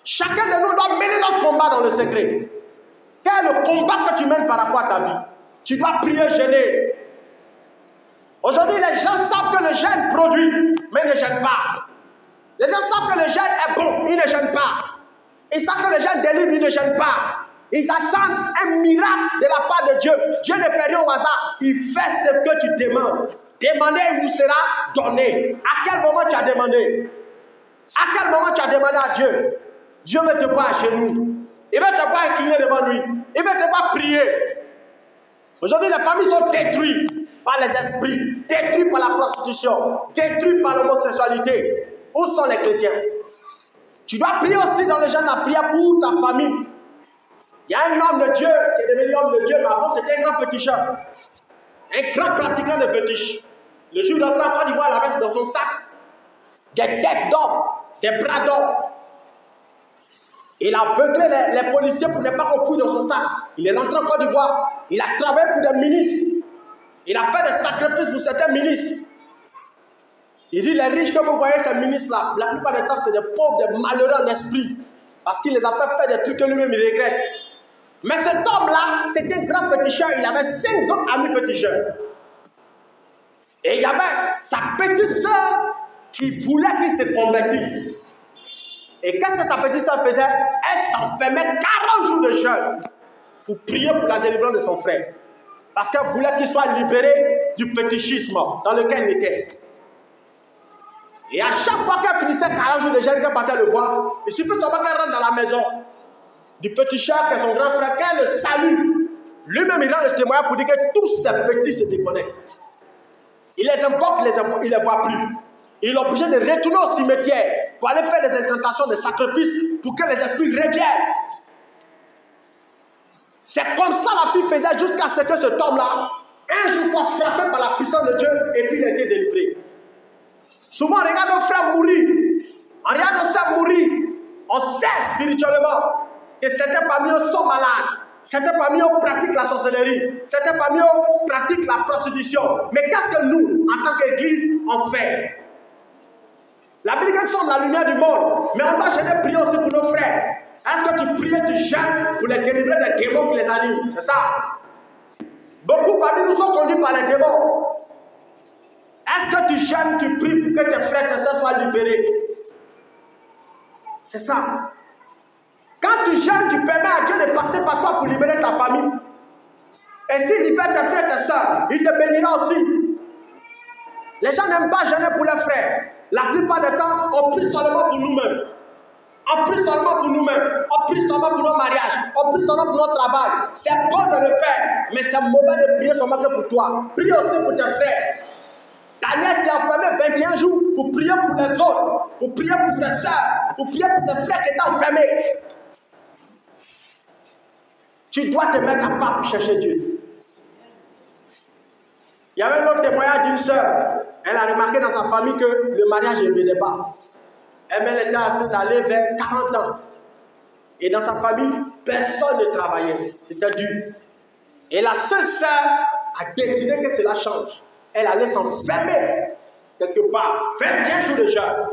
Chacun de nous doit mener notre combat dans le secret. Quel est le combat que tu mènes par rapport à ta vie? Tu dois prier, jeûner. Aujourd'hui, les gens savent que le jeûne produit, mais ils ne jeûnent pas. Les gens savent que le jeûne est bon, ils ne jeûnent pas. Ils savent que le jeûne délivre, ils ne jeûnent pas. Ils attendent un miracle de la part de Dieu. Dieu ne fait rien au hasard. Il fait ce que tu demandes. Demandez, il vous sera donné. À quel moment tu as demandé? À quel moment tu as demandé à Dieu? Dieu veut te voir à genoux. Il veut te voir incliné devant lui. Il veut te voir prier. Aujourd'hui, les familles sont détruites par les esprits, détruites par la prostitution, détruites par l'homosexualité. Où sont les chrétiens? Tu dois prier aussi dans le jeûne, la prière pour ta famille. Il y a un homme de Dieu qui est devenu homme de Dieu, mais avant c'était un grand féticheur. Un grand pratiquant de fétiche. Le jour où il est entré en Côte d'Ivoire, il avait dans son sac des têtes d'hommes, des bras d'hommes. Il a aveuglé les policiers pour ne pas qu'on fouille dans son sac. Il est rentré en Côte d'Ivoire. Il a travaillé pour des ministres. Il a fait des sacrifices pour certains ministres. Il dit, les riches que vous voyez, ces ministres-là, la plupart des temps, c'est des pauvres, des malheureux en esprit. Parce qu'il les a fait faire des trucs que lui-même il regrette. Mais cet homme-là, c'était un grand féticheur. Il avait 5 autres amis féticheurs. Et il y avait sa petite soeur qui voulait qu'il se convertisse. Et qu'est-ce que sa petite soeur faisait? Elle s'enfermait 40 jours de jeûne pour prier pour la délivrance de son frère. Parce qu'elle voulait qu'il soit libéré du fétichisme dans lequel il était. Et à chaque fois qu'elle finissait 40 jours de jeûne, qu'elle partait le voir, il suffit seulement qu'elle rentre dans la maison du féticheur, qui est son grand frère, qu'elle le salue. Lui-même, il rend le témoignage pour dire que tous ces fétiches se déconnectent. Il les invoque, il ne les voit plus. Il est obligé de retourner au cimetière pour aller faire des incantations, des sacrifices pour que les esprits reviennent. C'est comme ça la fille faisait jusqu'à ce que cet homme-là, un jour, soit frappé par la puissance de Dieu et puis il a été délivré. Souvent, on regarde nos frères mourir. On regarde nos frères mourir. On sait spirituellement que certains parmi eux sont malades. Certains parmi eux pratiquent la sorcellerie. Certains parmi eux pratiquent la prostitution. Mais qu'est-ce que nous, en tant qu'Église, on fait? La Bible dit que nous sommes la lumière du monde. Mais on doit jamais prier aussi pour nos frères. Est-ce que tu pries, tu jeûnes pour les délivrer des démons qui les animent? C'est ça. Beaucoup parmi nous sont conduits par les démons. Est-ce que tu jeûnes, tu pries pour que tes frères et tes soeurs soient libérés? C'est ça. Quand tu jeûnes, tu permets à Dieu de passer par toi pour libérer ta famille. Et s'il libère tes frères et tes soeurs, il te bénira aussi. Les gens n'aiment pas jeûner pour leurs frères. La plupart du temps, on prie seulement pour nous-mêmes. On prie seulement pour nous-mêmes, on prie seulement pour nos mariages, on prie seulement pour notre travail. C'est bon de le faire, mais c'est mauvais de prier seulement que pour toi. Prie aussi pour tes frères. Daniel s'est enfermé 21 jours pour prier pour les autres, pour prier pour ses soeurs, pour prier pour ses frères qui étaient enfermés. Tu dois te mettre à part pour chercher Dieu. Il y avait un autre témoignage d'une sœur. Elle a remarqué dans sa famille que le mariage ne venait pas. Elle était en train d'aller vers 40 ans. Et dans sa famille, personne ne travaillait. C'était dur. Et la seule sœur a décidé que cela change. Elle allait s'enfermer quelque part, 21 jours de jeûne,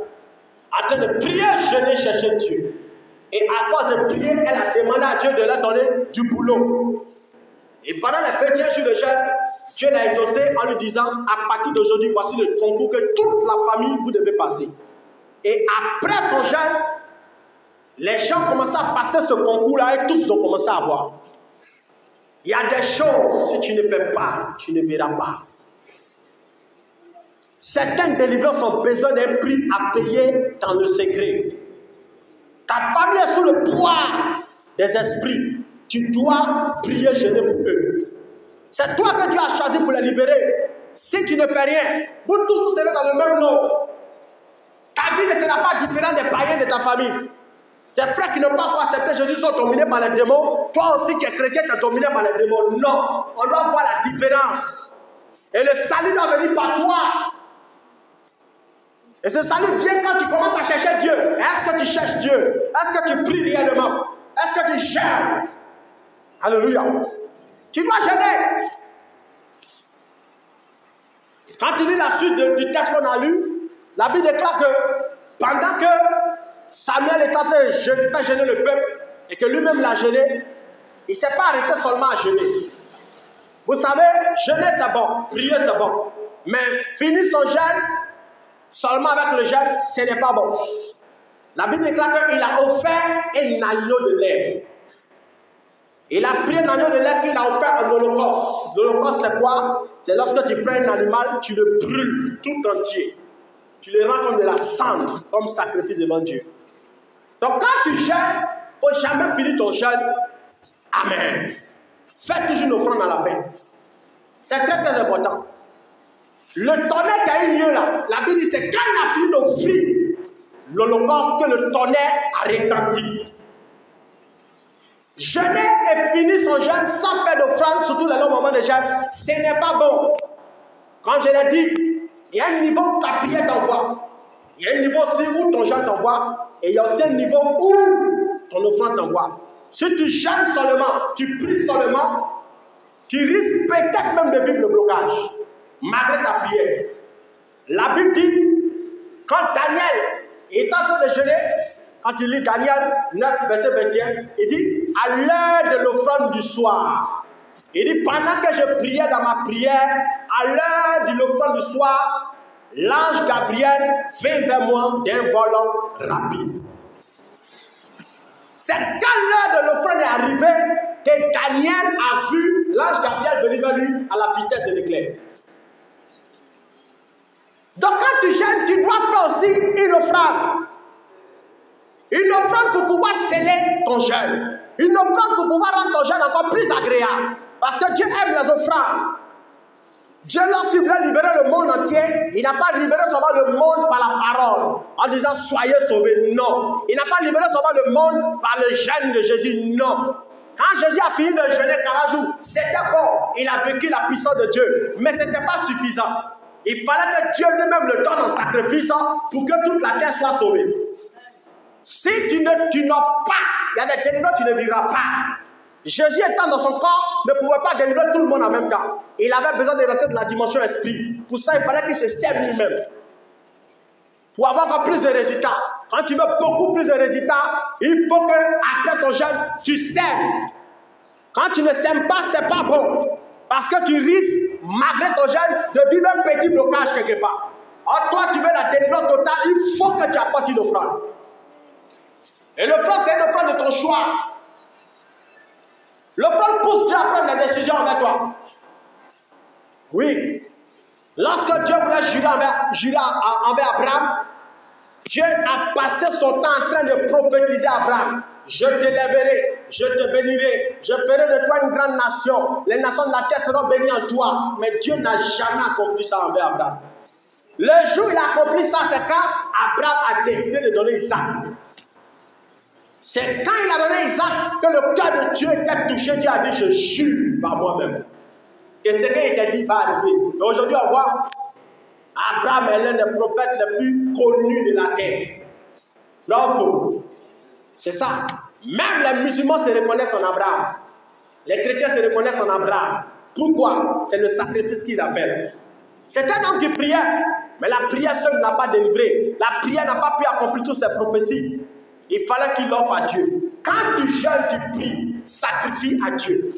en train de prier, jeûner, chercher Dieu. Et à force de prier, elle a demandé à Dieu de leur donner du boulot. Et pendant les 21 jours de jeûne, Dieu l'a exaucé en lui disant, à partir d'aujourd'hui, voici le concours que toute la famille vous devez passer. Et après son jeûne, les gens commençaient à passer ce concours-là et tous ont commencé à voir. Il y a des choses, si tu ne fais pas, tu ne verras pas. Certaines délivrances ont besoin d'un prix à payer dans le secret. Ta famille est sous le poids des esprits. Tu dois prier, jeûner pour eux. C'est toi que Dieu a choisi pour les libérer. Si tu ne fais rien, vous tous vous serez dans le même lot. Ta vie ne sera pas différente des païens de ta famille. Tes frères qui n'ont pas encore accepté Jésus sont dominés par les démons. Toi aussi qui es chrétien, tu es dominé par les démons. Non, on doit voir la différence. Et le salut doit venir par toi. Et ce salut vient quand tu commences à chercher Dieu. Est-ce que tu cherches Dieu? Est-ce que tu pries réellement? Est-ce que tu jeûnes? Alléluia. Tu dois jeûner. Quand tu lis la suite du texte qu'on a lu, la Bible déclare que pendant que Samuel est en train de jeûner le peuple et que lui-même l'a jeûné, il ne s'est pas arrêté seulement à jeûner. Vous savez, jeûner c'est bon, prier c'est bon. Mais finir son jeûne seulement avec le jeûne, ce n'est pas bon. La Bible déclare qu'il a offert un agneau de lait. Il a pris un agneau de lait qu'il a offert en holocauste. L'holocauste c'est quoi? C'est lorsque tu prends un animal, tu le brûles tout entier. Tu le rends comme de la cendre, comme sacrifice devant Dieu. Donc quand tu jeûnes, il ne faut jamais finir ton jeûne. Amen. Fais toujours une offrande à la fin. C'est très très important. Le tonnerre qui a eu lieu là, la Bible dit c'est quand il a fini d'offrir l'holocauste que le tonnerre a retenti. Jeûner et finir son jeûne sans faire d'offrande, surtout les longs moments de jeûne, ce n'est pas bon. Comme je l'ai dit, il y a un niveau où ta prière t'envoie. Il y a un niveau aussi où ton jeûne t'envoie. Et il y a aussi un niveau où ton offrande t'envoie. Si tu jeûnes seulement, tu pries seulement, tu risques peut-être même de vivre le blocage, malgré ta prière. La Bible dit, quand Daniel est en train de jeûner, quand il lit Daniel 9, verset 21, il dit, à l'heure de l'offrande du soir, il dit, pendant que je priais dans ma prière, à l'heure de l'offrande du soir, l'ange Gabriel vint vers moi d'un vol rapide. C'est quand l'heure de l'offrande est arrivée que Daniel a vu l'ange Gabriel venir vers lui à la vitesse de l'éclair. Donc quand tu jeûnes, tu dois faire aussi une offrande. Une offrande pour pouvoir sceller ton jeûne. Une offrande pour pouvoir rendre ton jeûne encore plus agréable. Parce que Dieu aime les offrandes. Dieu, lorsqu'il voulait libérer le monde entier, il n'a pas libéré seulement le monde par la parole, en disant soyez sauvés. Non. Il n'a pas libéré seulement le monde par le jeûne de Jésus. Non. Quand Jésus a fini de jeûner 40 jours, c'était bon. Il a vécu la puissance de Dieu. Mais ce n'était pas suffisant. Il fallait que Dieu lui-même le donne en sacrifice pour que toute la terre soit sauvée. Si tu n'offres pas, il y a des délivrances, tu ne vivras pas. Jésus étant dans son corps, ne pouvait pas délivrer tout le monde en même temps. Il avait besoin de rentrer dans la dimension esprit. Pour ça, il fallait qu'il se serve lui-même. Pour avoir encore plus de résultats. Quand tu veux beaucoup plus de résultats, il faut que après ton jeûne, tu sèmes. Quand tu ne sèmes pas, ce n'est pas bon. Parce que tu risques, malgré ton jeûne, de vivre un petit blocage quelque part. Or, toi, tu veux la délivrance totale, il faut que tu apportes une offrande. Et l'offrande, c'est une offrande de ton choix. L'offrande pousse Dieu à prendre des décisions envers toi. Oui. Lorsque Dieu voulait jurer envers Abraham, Dieu a passé son temps en train de prophétiser à Abraham. Je t'élèverai, je te bénirai, je ferai de toi une grande nation. Les nations de la terre seront bénies en toi. Mais Dieu n'a jamais accompli ça envers Abraham. Le jour où il a accompli ça, c'est quand Abraham a décidé de donner Isaac. C'est quand il a donné Isaac que le cœur de Dieu était touché. Dieu a dit, je jure par moi-même. Et ce qu'il était dit va arriver. Et aujourd'hui, on voit Abraham est l'un des prophètes les plus connus de la terre. Là, il faut. C'est ça. Même les musulmans se reconnaissent en Abraham. Les chrétiens se reconnaissent en Abraham. Pourquoi? C'est le sacrifice qu'il a fait. C'est un homme qui priait, mais la prière seule n'a pas délivré. La prière n'a pas pu accomplir toutes ses prophéties. Il fallait qu'il offre à Dieu. Quand tu jeûnes, tu pries, sacrifie à Dieu.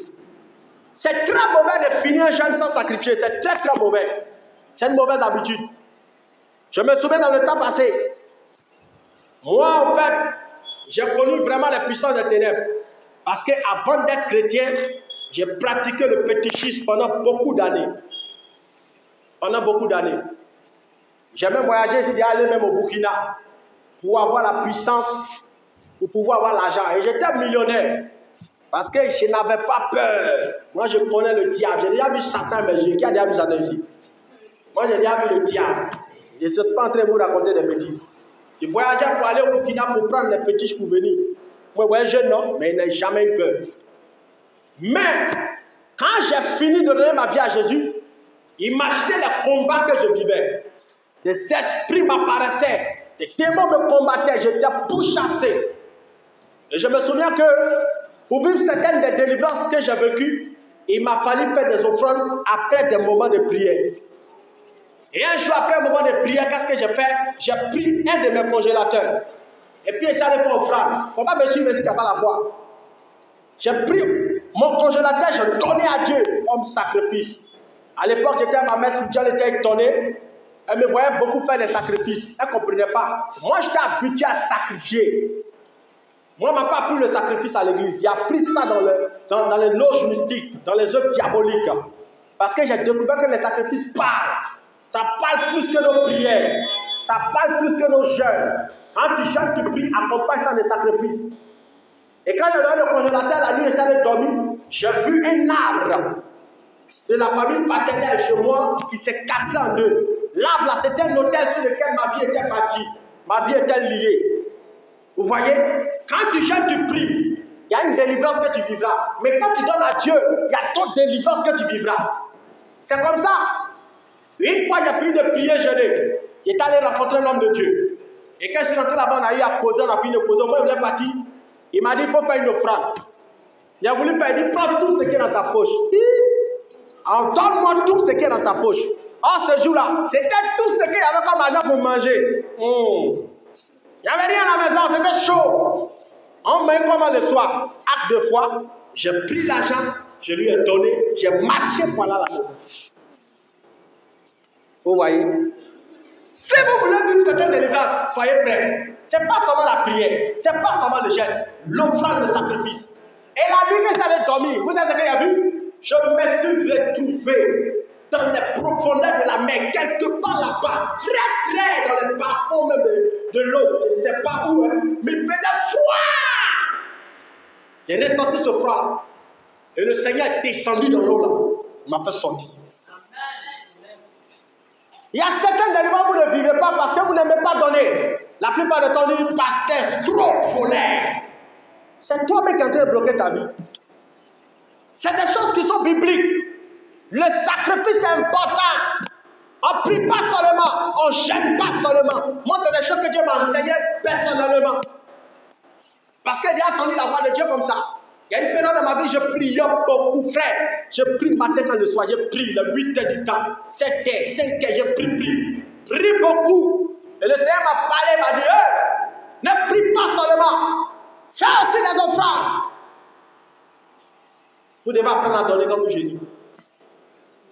C'est très mauvais de finir un jeûne sans sacrifier. C'est très très mauvais. C'est une mauvaise habitude. Je me souviens dans le temps passé. Moi, en fait, j'ai connu vraiment la puissance des ténèbres. Parce qu'avant d'être chrétien, j'ai pratiqué le fétichisme pendant beaucoup d'années. Pendant beaucoup d'années. J'ai même voyagé, j'ai allé même au Burkina pour avoir la puissance, pour pouvoir avoir l'argent. Et j'étais millionnaire. Parce que je n'avais pas peur. Moi, je connais le diable. J'ai déjà vu Satan, mais qui a déjà vu Satan ici? Moi, j'ai déjà vu le diable. Je ne suis pas en train de vous raconter des bêtises. Je voyageais pour aller au Burkina pour prendre les fétiches pour venir. Moi, je voyais jeune homme, mais il n'a jamais eu peur. Mais, quand j'ai fini de donner ma vie à Jésus, imaginez les combats que je vivais. Des esprits m'apparaissaient, des démons me combattaient, j'étais pourchassé. Et je me souviens que pour vivre certaines des délivrances que j'ai vécues, il m'a fallu faire des offrandes après des moments de prière. Et un jour après un moment de prière, qu'est-ce que j'ai fait? J'ai pris un de mes congélateurs. Et puis ça allait pour offrande. Il ne faut pas me suivre si tu n'as pas la foi. J'ai pris mon congélateur, j'ai donné à Dieu comme sacrifice. À l'époque, j'étais à ma mère spirituelle, elle était étonnée. Elle me voyait beaucoup faire des sacrifices. Elle ne comprenait pas. Moi, j'étais habitué à sacrifier. Moi, on ne m'a pas appris le sacrifice à l'église. J'ai appris ça dans les loges mystiques, dans les œuvres diaboliques. Parce que j'ai découvert que les sacrifices parlent. Ça parle plus que nos prières. Ça parle plus que nos jeûnes. Quand tu jeûnes, tu pries, accompagne ça des sacrifices. Et quand j'ai donné le congélateur la nuit et ça allait dormir, j'ai vu un arbre de la famille paternelle chez moi qui s'est cassé en deux. L'arbre là, c'était un autel sur lequel ma vie était bâtie. Ma vie était liée. Vous voyez? Quand tu jeûnes, tu pries. Il y a une délivrance que tu vivras. Mais quand tu donnes à Dieu, il y a d'autres délivrances que tu vivras. C'est comme ça. Une fois, j'ai pris de prier, jeûner. J'étais allé rencontrer un homme de Dieu. Et quand je suis rentré là-bas, on a eu à causer, on a fini de causer. Moi, il voulait partir. Il m'a dit, il faut faire une offrande. Il a voulu faire, il dit, prends tout ce qui est dans ta poche. Alors, donne-moi tout ce qui est dans ta poche. Oh, ce jour-là, c'était tout ce qu'il y avait comme argent pour manger. Il n'y avait rien à la maison, c'était chaud. On m'a comment le soir, acte de foi, j'ai pris l'argent, je lui ai donné, j'ai marché pour aller à la maison. Vous voyez? Si vous voulez vivre cette délivrance, soyez prêts. Ce n'est pas seulement la prière, ce n'est pas seulement le jeûne, l'offrande, le sacrifice. Et la nuit que j'allais dormir, vous savez ce qu'il y a vu? Je me suis retrouvé dans les profondeurs de la mer, quelque part là-bas, très dans les parfums même de l'eau, je ne sais pas où, hein, mais il faisait froid. J'ai ressenti ce froid. Et le Seigneur est descendu dans l'eau là, il m'a fait sortir. Il y a certaines délivrances que vous ne vivez pas parce que vous n'aimez pas donner. La plupart du temps, on dit, pasteur, trop follet. C'est toi-même qui es en train de bloquer ta vie. C'est des choses qui sont bibliques. Le sacrifice est important. On ne prie pas seulement, on ne gêne pas seulement. Moi, c'est des choses que Dieu m'a enseignées personnellement. Parce que j'ai entendu la voix de Dieu comme ça. Il y a une période dans ma vie, je priais beaucoup, frère. Je prie le matin quand le soir, je prie le 8 heures du temps, 7 heures, 5 heures, je prie beaucoup. Et le Seigneur m'a parlé, m'a dit, ne prie pas seulement, fais aussi des offrandes. Vous devez apprendre à donner comme je dis.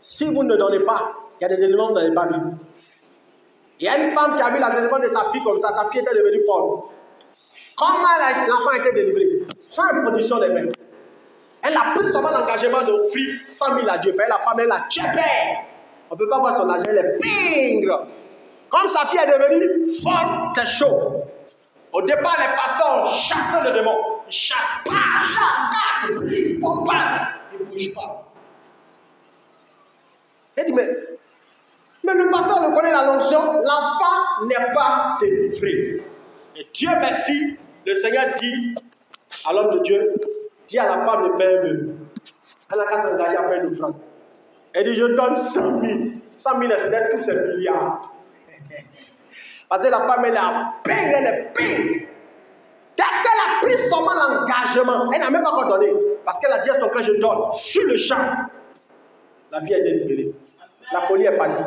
Si vous ne donnez pas, il y a des éléments que vous n'allez pas vivre. Il y a une femme qui a vu la délivrance de sa fille comme ça, sa fille était devenue folle. Comment l'enfant a été délivré? Sans imposition des mains. Elle a pris seulement l'engagement d'offrir 100 000 à Dieu. Mais la femme, elle a tchépé. On ne peut pas voir son argent, elle est pingre. Comme sa fille est devenue folle, c'est chaud. Au départ, les pasteurs chassaient le démon. Ils chassent pas, casse, brise, bombardent. Ils ne bougent pas. Il dit, mais le pasteur le connaît la l'onction, l'enfant n'est pas délivré. Et Dieu merci, le Seigneur dit à l'homme de Dieu, dit à la femme de PME, elle n'a qu'à s'engager à faire une offrande. Elle dit, je donne 100 000. 100 000, c'est tous ces milliards. Parce que la femme, elle est ping. Dès qu'elle a pris seulement l'engagement, elle n'a même pas encore donné. Parce qu'elle a dit à son cœur, je donne. Sur le champ, la vie a été libérée. La folie est partie.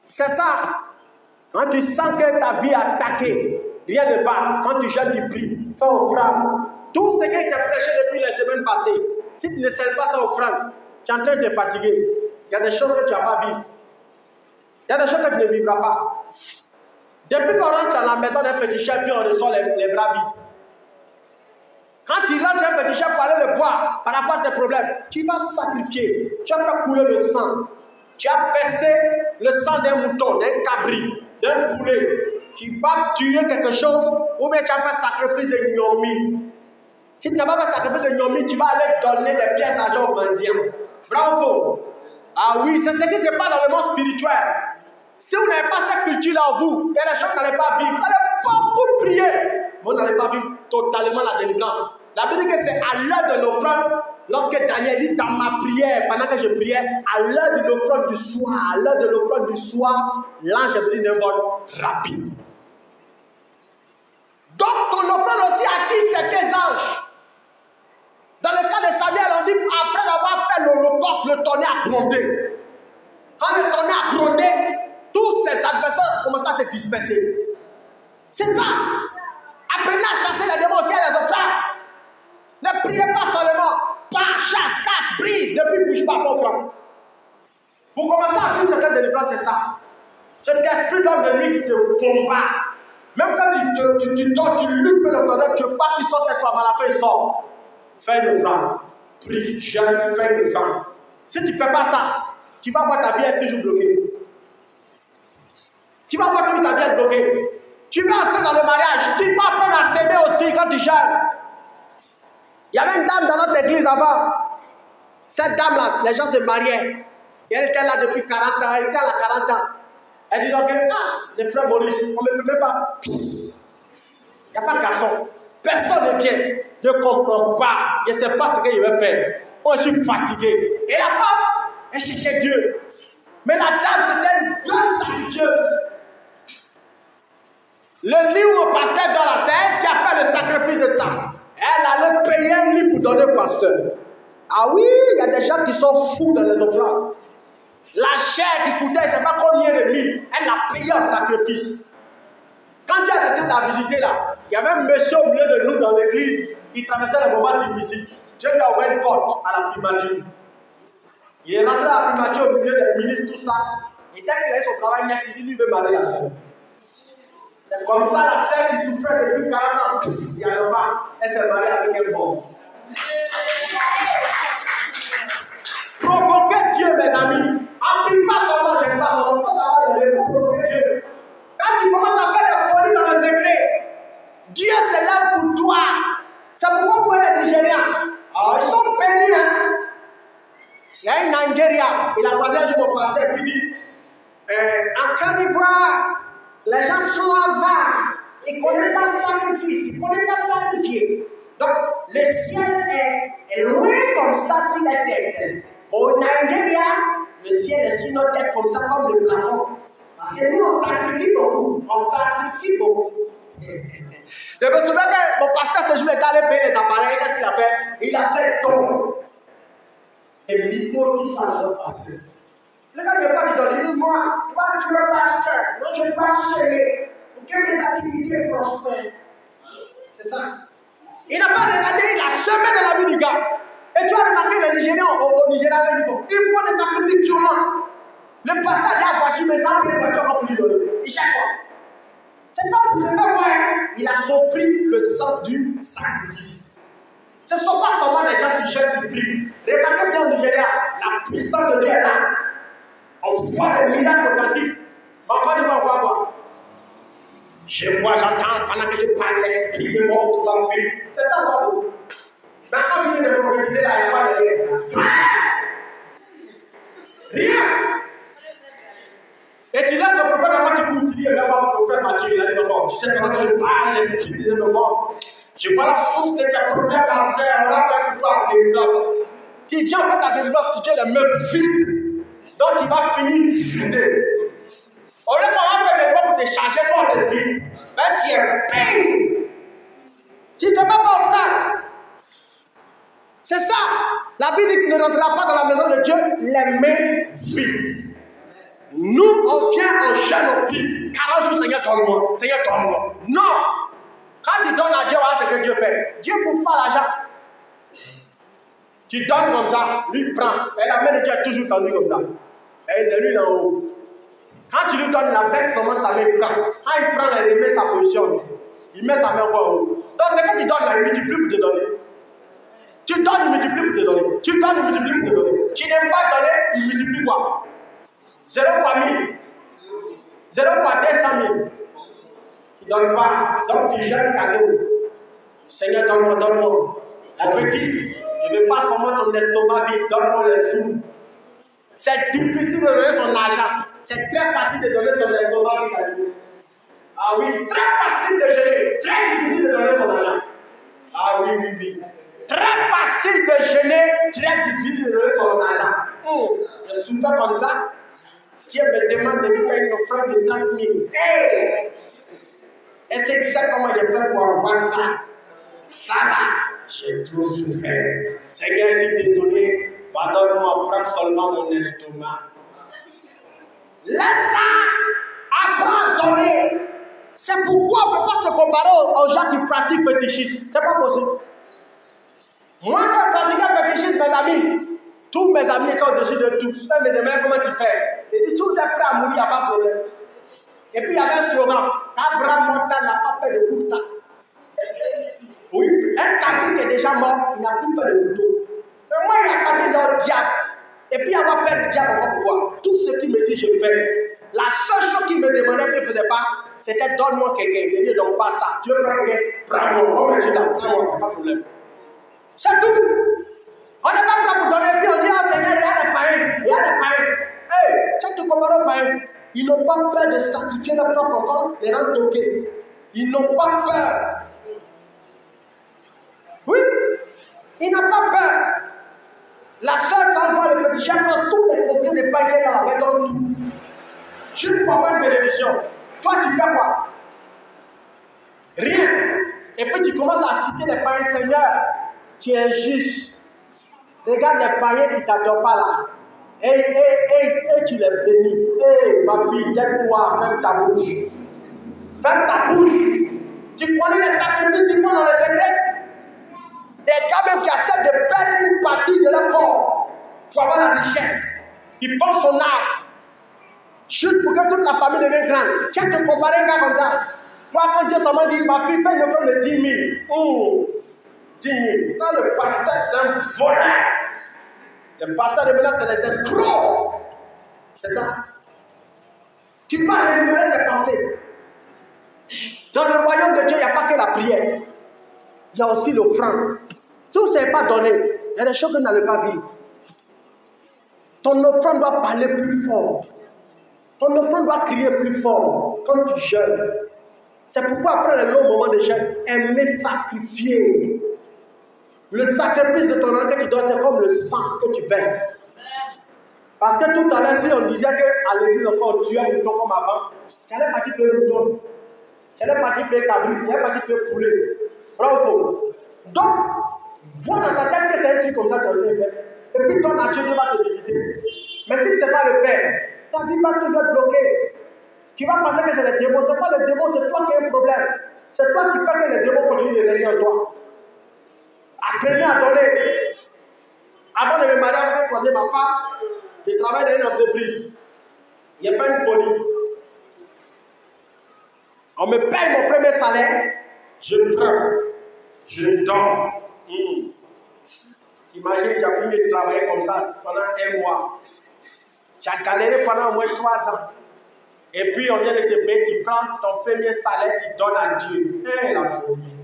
C'est ça. Quand tu sens que ta vie est attaquée, rien ne va. Quand tu jeûnes, tu pries, fais offrande. Tout ce qui t'a prêché depuis les semaines passées, si tu ne scelles pas ça offrande, tu es en train de te fatiguer. Il y a des choses que tu ne vas pas vivre. Il y a des choses que tu ne vivras pas. Depuis qu'on rentre à la maison d'un petit chef, puis on ressort les bras vides. Quand tu lances un petit chef pour aller le boire par rapport à tes problèmes, tu vas sacrifier, tu vas faire couler le sang. Tu as versé le sang d'un mouton, d'un cabri, d'un poulet. Tu vas tuer quelque chose ou bien tu vas faire sacrifice de gnomi. Si tu n'as pas fait sacrifice de gnomi, tu vas aller donner des pièces d'argent aux mendiants. Bravo! Ah oui, c'est ce qui se passe dans le monde spirituel. Si vous n'avez pas cette culture-là en vous, et les gens n'allez pas vivre, vous n'allez pas vous prier. Vous n'allez pas vivre totalement la délivrance. La Bible dit que c'est à l'heure de l'offrande, lorsque Daniel dit dans ma prière, pendant que je priais, à l'heure de l'offrande du soir, l'ange est venu d'un vol rapide. Donc ton offrande aussi attire certains anges. Dans le cas de Samuel, on dit après avoir fait l'holocauste, le tonnerre a grondé. Quand le tonnerre a grondé, tous ses adversaires commencent à se disperser. C'est ça. Apprenez à chasser les démons aussi à les offrandes. Ne priez pas seulement. Pas, chasse, casse, brise, depuis bouge pas pour offrande. Pour commencer à vivre certaines délivrances, c'est ça. Cet esprit d'homme de nuit qui te combat. Même quand tu luttes pour le tonnerre, tu veux pas qu'il sorte avec toi, mais à la fin il sort. Fais une offrande. Prie, jeûne, fais une offrande. Si tu ne fais pas ça, tu vas voir ta vie être toujours bloquée. Tu vas voir toute ta vie être bloquée. Tu vas entrer dans le mariage. Tu vas apprendre à s'aimer aussi quand tu jeûnes. Il y avait une dame dans notre église avant. Cette dame-là, les gens se mariaient. Et elle était là depuis 40 ans. Elle était là à 40 ans. Elle dit donc, les frères Maurice, on ne me fait pas. Il n'y a pas de garçon. Personne ne vient. Je ne comprends pas. Je ne sais pas ce qu'il veut faire. Moi, je suis fatigué. Et la femme, elle cherchait Dieu. Mais la dame, c'était une grande sacrifieuse. Le lit où le pasteur dort, c'est elle qui a fait le sacrifice de ça. Elle allait payer un lit pour donner au pasteur. Ah oui, il y a des gens qui sont fous dans les offrandes. La chair qui coûtait, je ne sais pas combien de lits, elle l'a payé en sacrifice. Quand Dieu a décidé de la visiter là, il y avait un monsieur au milieu de nous dans l'église qui traversait les moments difficiles. Dieu lui a ouvert une porte à la primature. Il est rentré à la primature au milieu des ministres, tout ça. Et dès qu'il a eu son travail net, il dit lui veut marier la sœur. C'est comme ça la sœur qui souffrait depuis 40 ans, il n'y avait pas. Elle s'est mariée avec un boss. Provoquez Dieu, mes amis. Applique pas seulement, j'aime pas seulement, pas savoir de provoquer Dieu. Quand tu commences à faire des folies dans le secret, Dieu se lève pour toi. C'est pourquoi vous êtes les Nigériens. Ah, ils sont bénis, hein. Il y a un Nigérien, il a croisé un jour mon pasteur qui dit en Côte d'Ivoire, les gens sont avares. Ils ne connaissent pas le sacrifice, ils ne connaissent pas sacrifier. Donc, le ciel est loin comme ça sur la tête. Au Nigeria, le ciel est sur notre tête comme ça, comme le plafond. Parce que nous, on sacrifie beaucoup. On sacrifie beaucoup. Je me souviens que mon pasteur, ce jour, était allé payer les appareils. Qu'est-ce qu'il a fait? Il a fait tomber. Et il faut tout ça dans le pasteur. Le gars ne veut pas lui donner. Moi, toi, tu es pasteur. Moi, je ne vais pas semer. Pour que mes activités prospèrent. C'est ça. Il n'a pas regardé, il a semé dans la vie du gars. Et tu as remarqué les Nigériens au Nigeria, ils font des sacrifices violents. Le pasteur a la voiture, mais sans une voiture, on peut lui donner. Il chaque fois. C'est pas vrai. Il a compris le sens du sacrifice. Ce ne sont pas seulement les gens qui jettent du prix. Remarquez bien au Nigeria, la puissance de Dieu est là. On voit des miracles authentiques. Encore une fois, on voit quoi? Je vois, j'entends, pendant que je parle, l'esprit me montre la vie. C'est ça, moi. Maintenant, tu viens de prophétiser là, il n'y a pas de rien. Et tu laisses le prophète avant qu'il court, tu dis, mais moi, le prophète Mathieu, il a dit, non, tu sais, pendant que je parle, l'esprit me montre. Je vois la source de tes problèmes, la sœur, on va faire pour toi la délivrance. Tu viens en fait la délivrance, tu viens les mains vides. Donc, il va finir vidé. Au lieu qu'on va faire des lois pour te changer pour te vide, ben tu es payé. Tu ne sais pas frère. C'est ça. La Bible dit qu'il ne rentrera pas dans la maison de Dieu les mains vides. Nous, on vient en jeûne, on prie. 40 jours, Seigneur, donne-moi. Seigneur, donne-moi. Non. Quand tu donnes à Dieu, voilà ce que Dieu fait. Dieu ne couvre pas l'argent. Tu donnes comme ça, lui prend. Et la main de Dieu est toujours tendue comme ça. Et il est lui en haut. Quand tu lui donnes, la baisse seulement sa main, il prend. Quand il prend, il remet sa position. Il met sa main encore en haut. Donc c'est quand tu donnes là, il multiplie pour te donner. Tu donnes, il multiplie pour te donner. Tu donnes, il multiplie pour te donner. Tu n'aimes pas donner, il multiplie quoi? 0 fois 1000. 0 fois 200 000. Tu ne donnes pas. Donc tu jettes un cadeau. Seigneur, donne-moi, donne-moi. Mon petit, je ne veux pas seulement ton estomac vide, donne-moi les sous. C'est difficile de donner son argent. C'est très facile de donner son estomac vide à Dieu. Ah oui, très facile de gêner. Très difficile de donner son argent. Ah oui, oui, oui. Très facile de gêner, très difficile de donner son argent. Je suis souvent comme ça. Dieu me demande de lui faire une offrande de 30 000. Hey! Et c'est exactement ce que j'ai fait pour avoir ça. Ça là, j'ai trop souffert. Seigneur, je suis désolé. Pardonne-moi, prends seulement mon estomac. Laisse ça. Apprends à donner. C'est pourquoi on ne peut pas se comparer aux gens qui pratiquent le fétichisme. C'est pas possible. Moi, quand je pratiquais le fétichisme, mes amis, tous mes amis étaient au-dessus de tout. Ils me demandaient comment tu fais. Ils disent, si vous êtes prêt à mourir, il n'y a pas de problème. Et puis il y avait un slogan, Abraham Monta n'a pas peur de couteau. Oui, un cadeau qui est déjà mort, il n'a plus peur de couteau. Mais moi, il a pas dit leur diable. Et puis avoir peur du diable, pourquoi? Tout ce qu'il me dit, je fais. La seule chose qu'il me demandait qu'il ne faisait pas, c'était donne-moi quelqu'un. Je dis, donc pas ça. Tu veux prendre quelqu'un? Prends-moi. On me dit là, prends-moi, pas de problème. C'est tout. On n'est pas prêt pour donner, puis on dit, ah Seigneur, il y a les païens, il y a les païens. Hé, tu te compares aux païens. Ils n'ont pas peur de sacrifier leur propre enfant, les rendre toqués. Ils n'ont pas peur. Oui, ils n'ont pas peur. La soeur s'envoie le petit chien prend tous les contenus des païens dans la maison, tout. Juste pour avoir une bénédiction. Toi, tu fais quoi? Rien. Et puis tu commences à citer les païens, Seigneur, tu es injuste. Regarde les païens qui ne t'adorent pas là. Et tu les bénis. Ma fille, tais-toi, ferme ta bouche. Ferme ta bouche. Tu connais les sacrifices qu'ils font dans le secret? Des gars même qui acceptent de perdre une partie de leur corps pour avoir la richesse. Ils pensent son âme. Juste pour que toute la famille devienne grande. Tu as te comparer un gars comme ça. Toi, quand Dieu seulement dit, ma fille, fais une offrande de 10 000. 10 000. Là, le pasteur, c'est un voleur. Les pasteurs de maintenant, c'est des escrocs. C'est ça. Tu parles de nouvelles des pensées. Dans le royaume de Dieu, il n'y a pas que la prière. Il y a aussi l'offrande. Si vous ne savez pas donner, il y a des choses que vous n'allez pas vivre. Ton offrande doit parler plus fort. Ton offrande doit crier plus fort quand tu jeûnes. C'est pourquoi après le long moment de jeûne, aimer sacrifier. Le sacrifice de ton âme que tu donnes, c'est comme le sang que tu verses. Parce que tout à l'heure, si on disait qu'à l'église encore, tu as un mouton comme avant, tu allais partir pour le mouton. Tu allais partir pour le cabri, tu allais partir pour le poulet. Bravo. Donc, vois dans ta tête que c'est un truc comme ça que tu as fait. Et puis ton Dieu va te visiter. Mais si tu ne sais pas le faire, ta vie va toujours être bloquée. Tu vas penser que c'est les démons. Ce n'est pas les démons, c'est toi qui as un problème. C'est toi qui fais que les démons continuent de régner en toi. Apprenez à donner. Avant de me marier, avant de choisir ma femme, je travaille dans une entreprise. Il n'y a pas une folie. On me paye mon premier salaire, je prends, je donne. Imagine, tu as pu me travailler comme ça pendant 1 mois. Tu as galéré pendant au moins 3 ans. Et puis on vient de te payer, tu prends ton premier salaire, tu donnes à Dieu. La folie.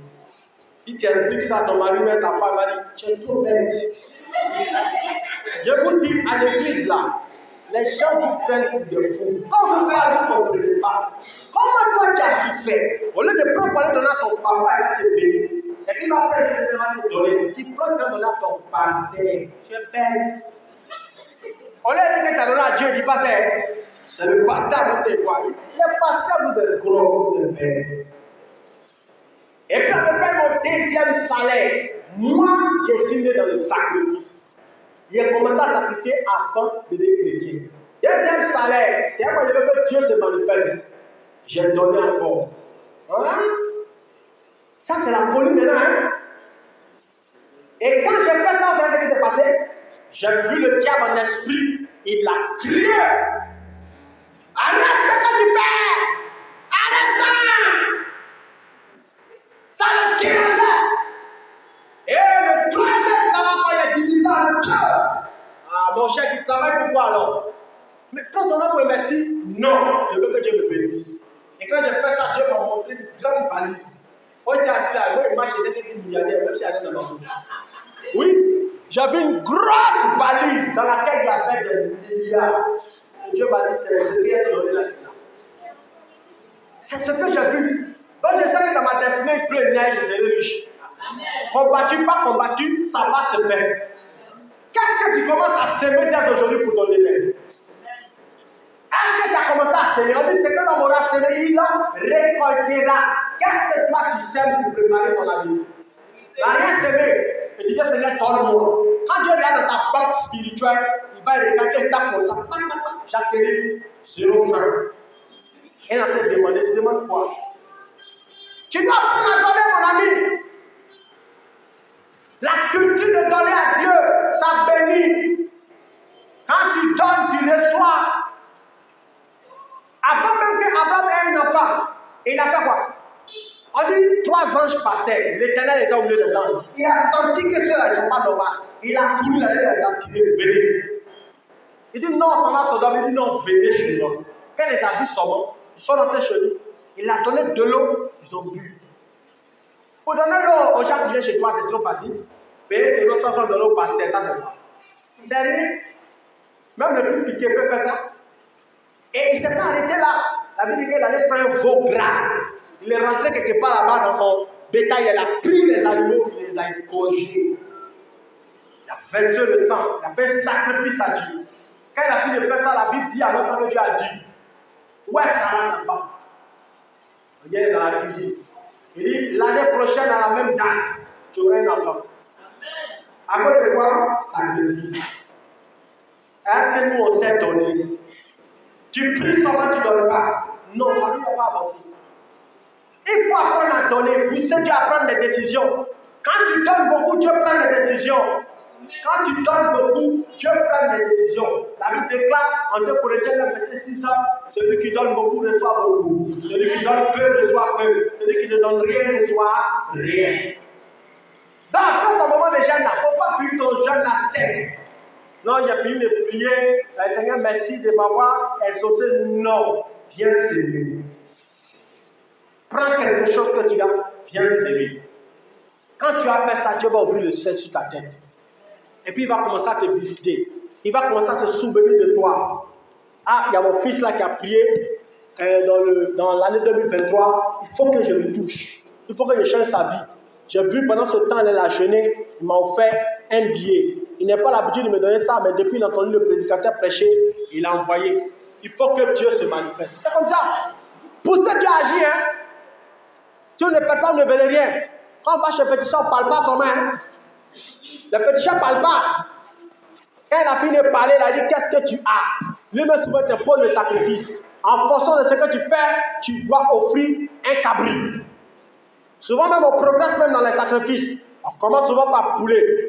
Il t'explique ça, ton mari ou ta femme va dire, tu es trop bête. Je vous dis, à l'église là, les gens vous prennent pour des fous. Quand vous parlez, vous ne comprenez pas. Comment toi tu as su faire? Au lieu de prendre pour aller donner à ton papa, il va te bénir. Et puis après, il va te donner. Tu prends pour donner à ton pasteur. Tu es bête. Au lieu de dire que tu as donné à Dieu, il dit pas ça. C'est le pasteur qui te voit. Le pasteur vous êtes gros, vous êtes bête. Et puis, on me paye mon deuxième salaire. Moi, j'ai signé dans le sacrifice. J'ai commencé à sacrifier avant de devenir chrétien. Deuxième salaire. Tellement je veux que Dieu se manifeste. J'ai donné encore. Hein? Ça, c'est la folie maintenant. Hein? Et quand j'ai fait ça, vous savez ce qui s'est passé? J'ai vu le diable en esprit. Il a crié. Arrête ce que tu fais! Arrête ça! Ça le guérit. Et le troisième, ça va pas y diviser en deux. Ah, mon cher, tu travailles pour quoi alors? Mais quand on a pour investir, non, je veux que Dieu me bénisse. Et quand j'ai fait ça, Dieu m'a montré une grande valise. Moi, j'étais assis là, moi, il m'a dit, c'est milliardaire, même si elle est dans ma bouche. Oui, j'avais une grosse valise dans laquelle il y avait des milliards. Et Dieu m'a dit, c'est rien de donner là. C'est ce que j'ai vu. Donc je sais que dans ma destinée, il pleut, neige, je serai riche. Combattu, pas combattu, ça va se faire. Qu'est-ce que tu commences à s'aimer dès aujourd'hui pour ton domaine? Est-ce que tu as commencé à s'aimer? On dit c'est que l'homme aura semé, il récoltera. Qu'est-ce que toi tu sèmes pour préparer ton avenir? Tu n'as rien semé. Et tu dis Seigneur, donne-moi. Quand Dieu regarde dans ta banque spirituelle, il va regarder ta comme ça. Jacqueline, 0 francs. Et on te demande, tu demandes quoi? Tu dois apprendre à donner, mon ami. La culture de donner à Dieu, ça bénit. Quand tu donnes, tu reçois. Avant même qu'Abraham ait un enfant, il a fait quoi? On dit 3 anges passaient. L'Éternel était au milieu des anges. Il a senti que ceux-là ne sont pas normaux. Il a couru, il a tiré, venez. Il dit non, ça va Sodome. Il dit non, venez chez moi. Quand les abus sont bons, ils sont rentrés chez lui. Il a donné de l'eau, ils ont bu. Pour donner l'eau aux gens qui viennent chez toi, c'est trop facile. Payer de l'eau sans faire de l'eau au pasteur, ça c'est quoi? C'est rien. Même le plus piqué peut faire ça. Et il ne s'est pas arrêté là. La Bible dit qu'il allait prendre un veau gras. Il est rentré quelque part là-bas dans son bétail. Il a pris les animaux, il les a égorgés. Il a versé le sang. Il a fait sacrifice à Dieu. Quand il a fini de faire ça, la Bible dit à l'autre que Dieu a dit, où est Sarah ta femme? Il est dans la cuisine. Il dit, l'année prochaine, à la même date, tu auras un enfant. À cause de quoi? Sacrifice. Est-ce que nous, on sait donner? Tu pries seulement, tu ne donnes pas. Non, la vie n'est pas avancée. Il faut apprendre à donner, pousser Dieu à prendre des décisions. Quand tu donnes beaucoup, Dieu prend des décisions. Quand tu donnes beaucoup, Dieu prend des décisions. La Bible déclare en 2 Corinthiens, verset 6, celui qui donne beaucoup reçoit beaucoup. Celui qui donne peu reçoit peu. Celui qui ne donne rien reçoit rien. Donc, dans ton moment de jeûne, il ne faut pas fuir ton jeûne à sec. Non, j'ai fini de prier. Seigneur, merci de m'avoir exaucé. Non, viens s'aimer. Prends quelque chose que tu as, viens s'aimer. Quand tu as fait ça, Dieu va ouvrir le ciel sur ta tête. Et puis il va commencer à te visiter. Il va commencer à se souvenir de toi. Ah, il y a mon fils là qui a prié dans l'année 2023. Il faut que je le touche. Il faut que je change sa vie. J'ai vu pendant ce temps, elle a jeûné. Il m'a offert un billet. Il n'a pas l'habitude de me donner ça, mais depuis qu'il a entendu le prédicateur prêcher, il a envoyé. Il faut que Dieu se manifeste. C'est comme ça. Pour ceux qui agissent, hein, tu ne le fais pas, ne verrez rien. Quand on va chez le petit chat, on ne parle pas son main. Le petit chat ne parle pas. Quand il a fini de parler, il a dit, qu'est-ce que tu as? Lui-même souvent te pose le sacrifice. En fonction de ce que tu fais, tu dois offrir un cabri. Souvent même, on progresse même dans les sacrifices. On commence souvent par poulet.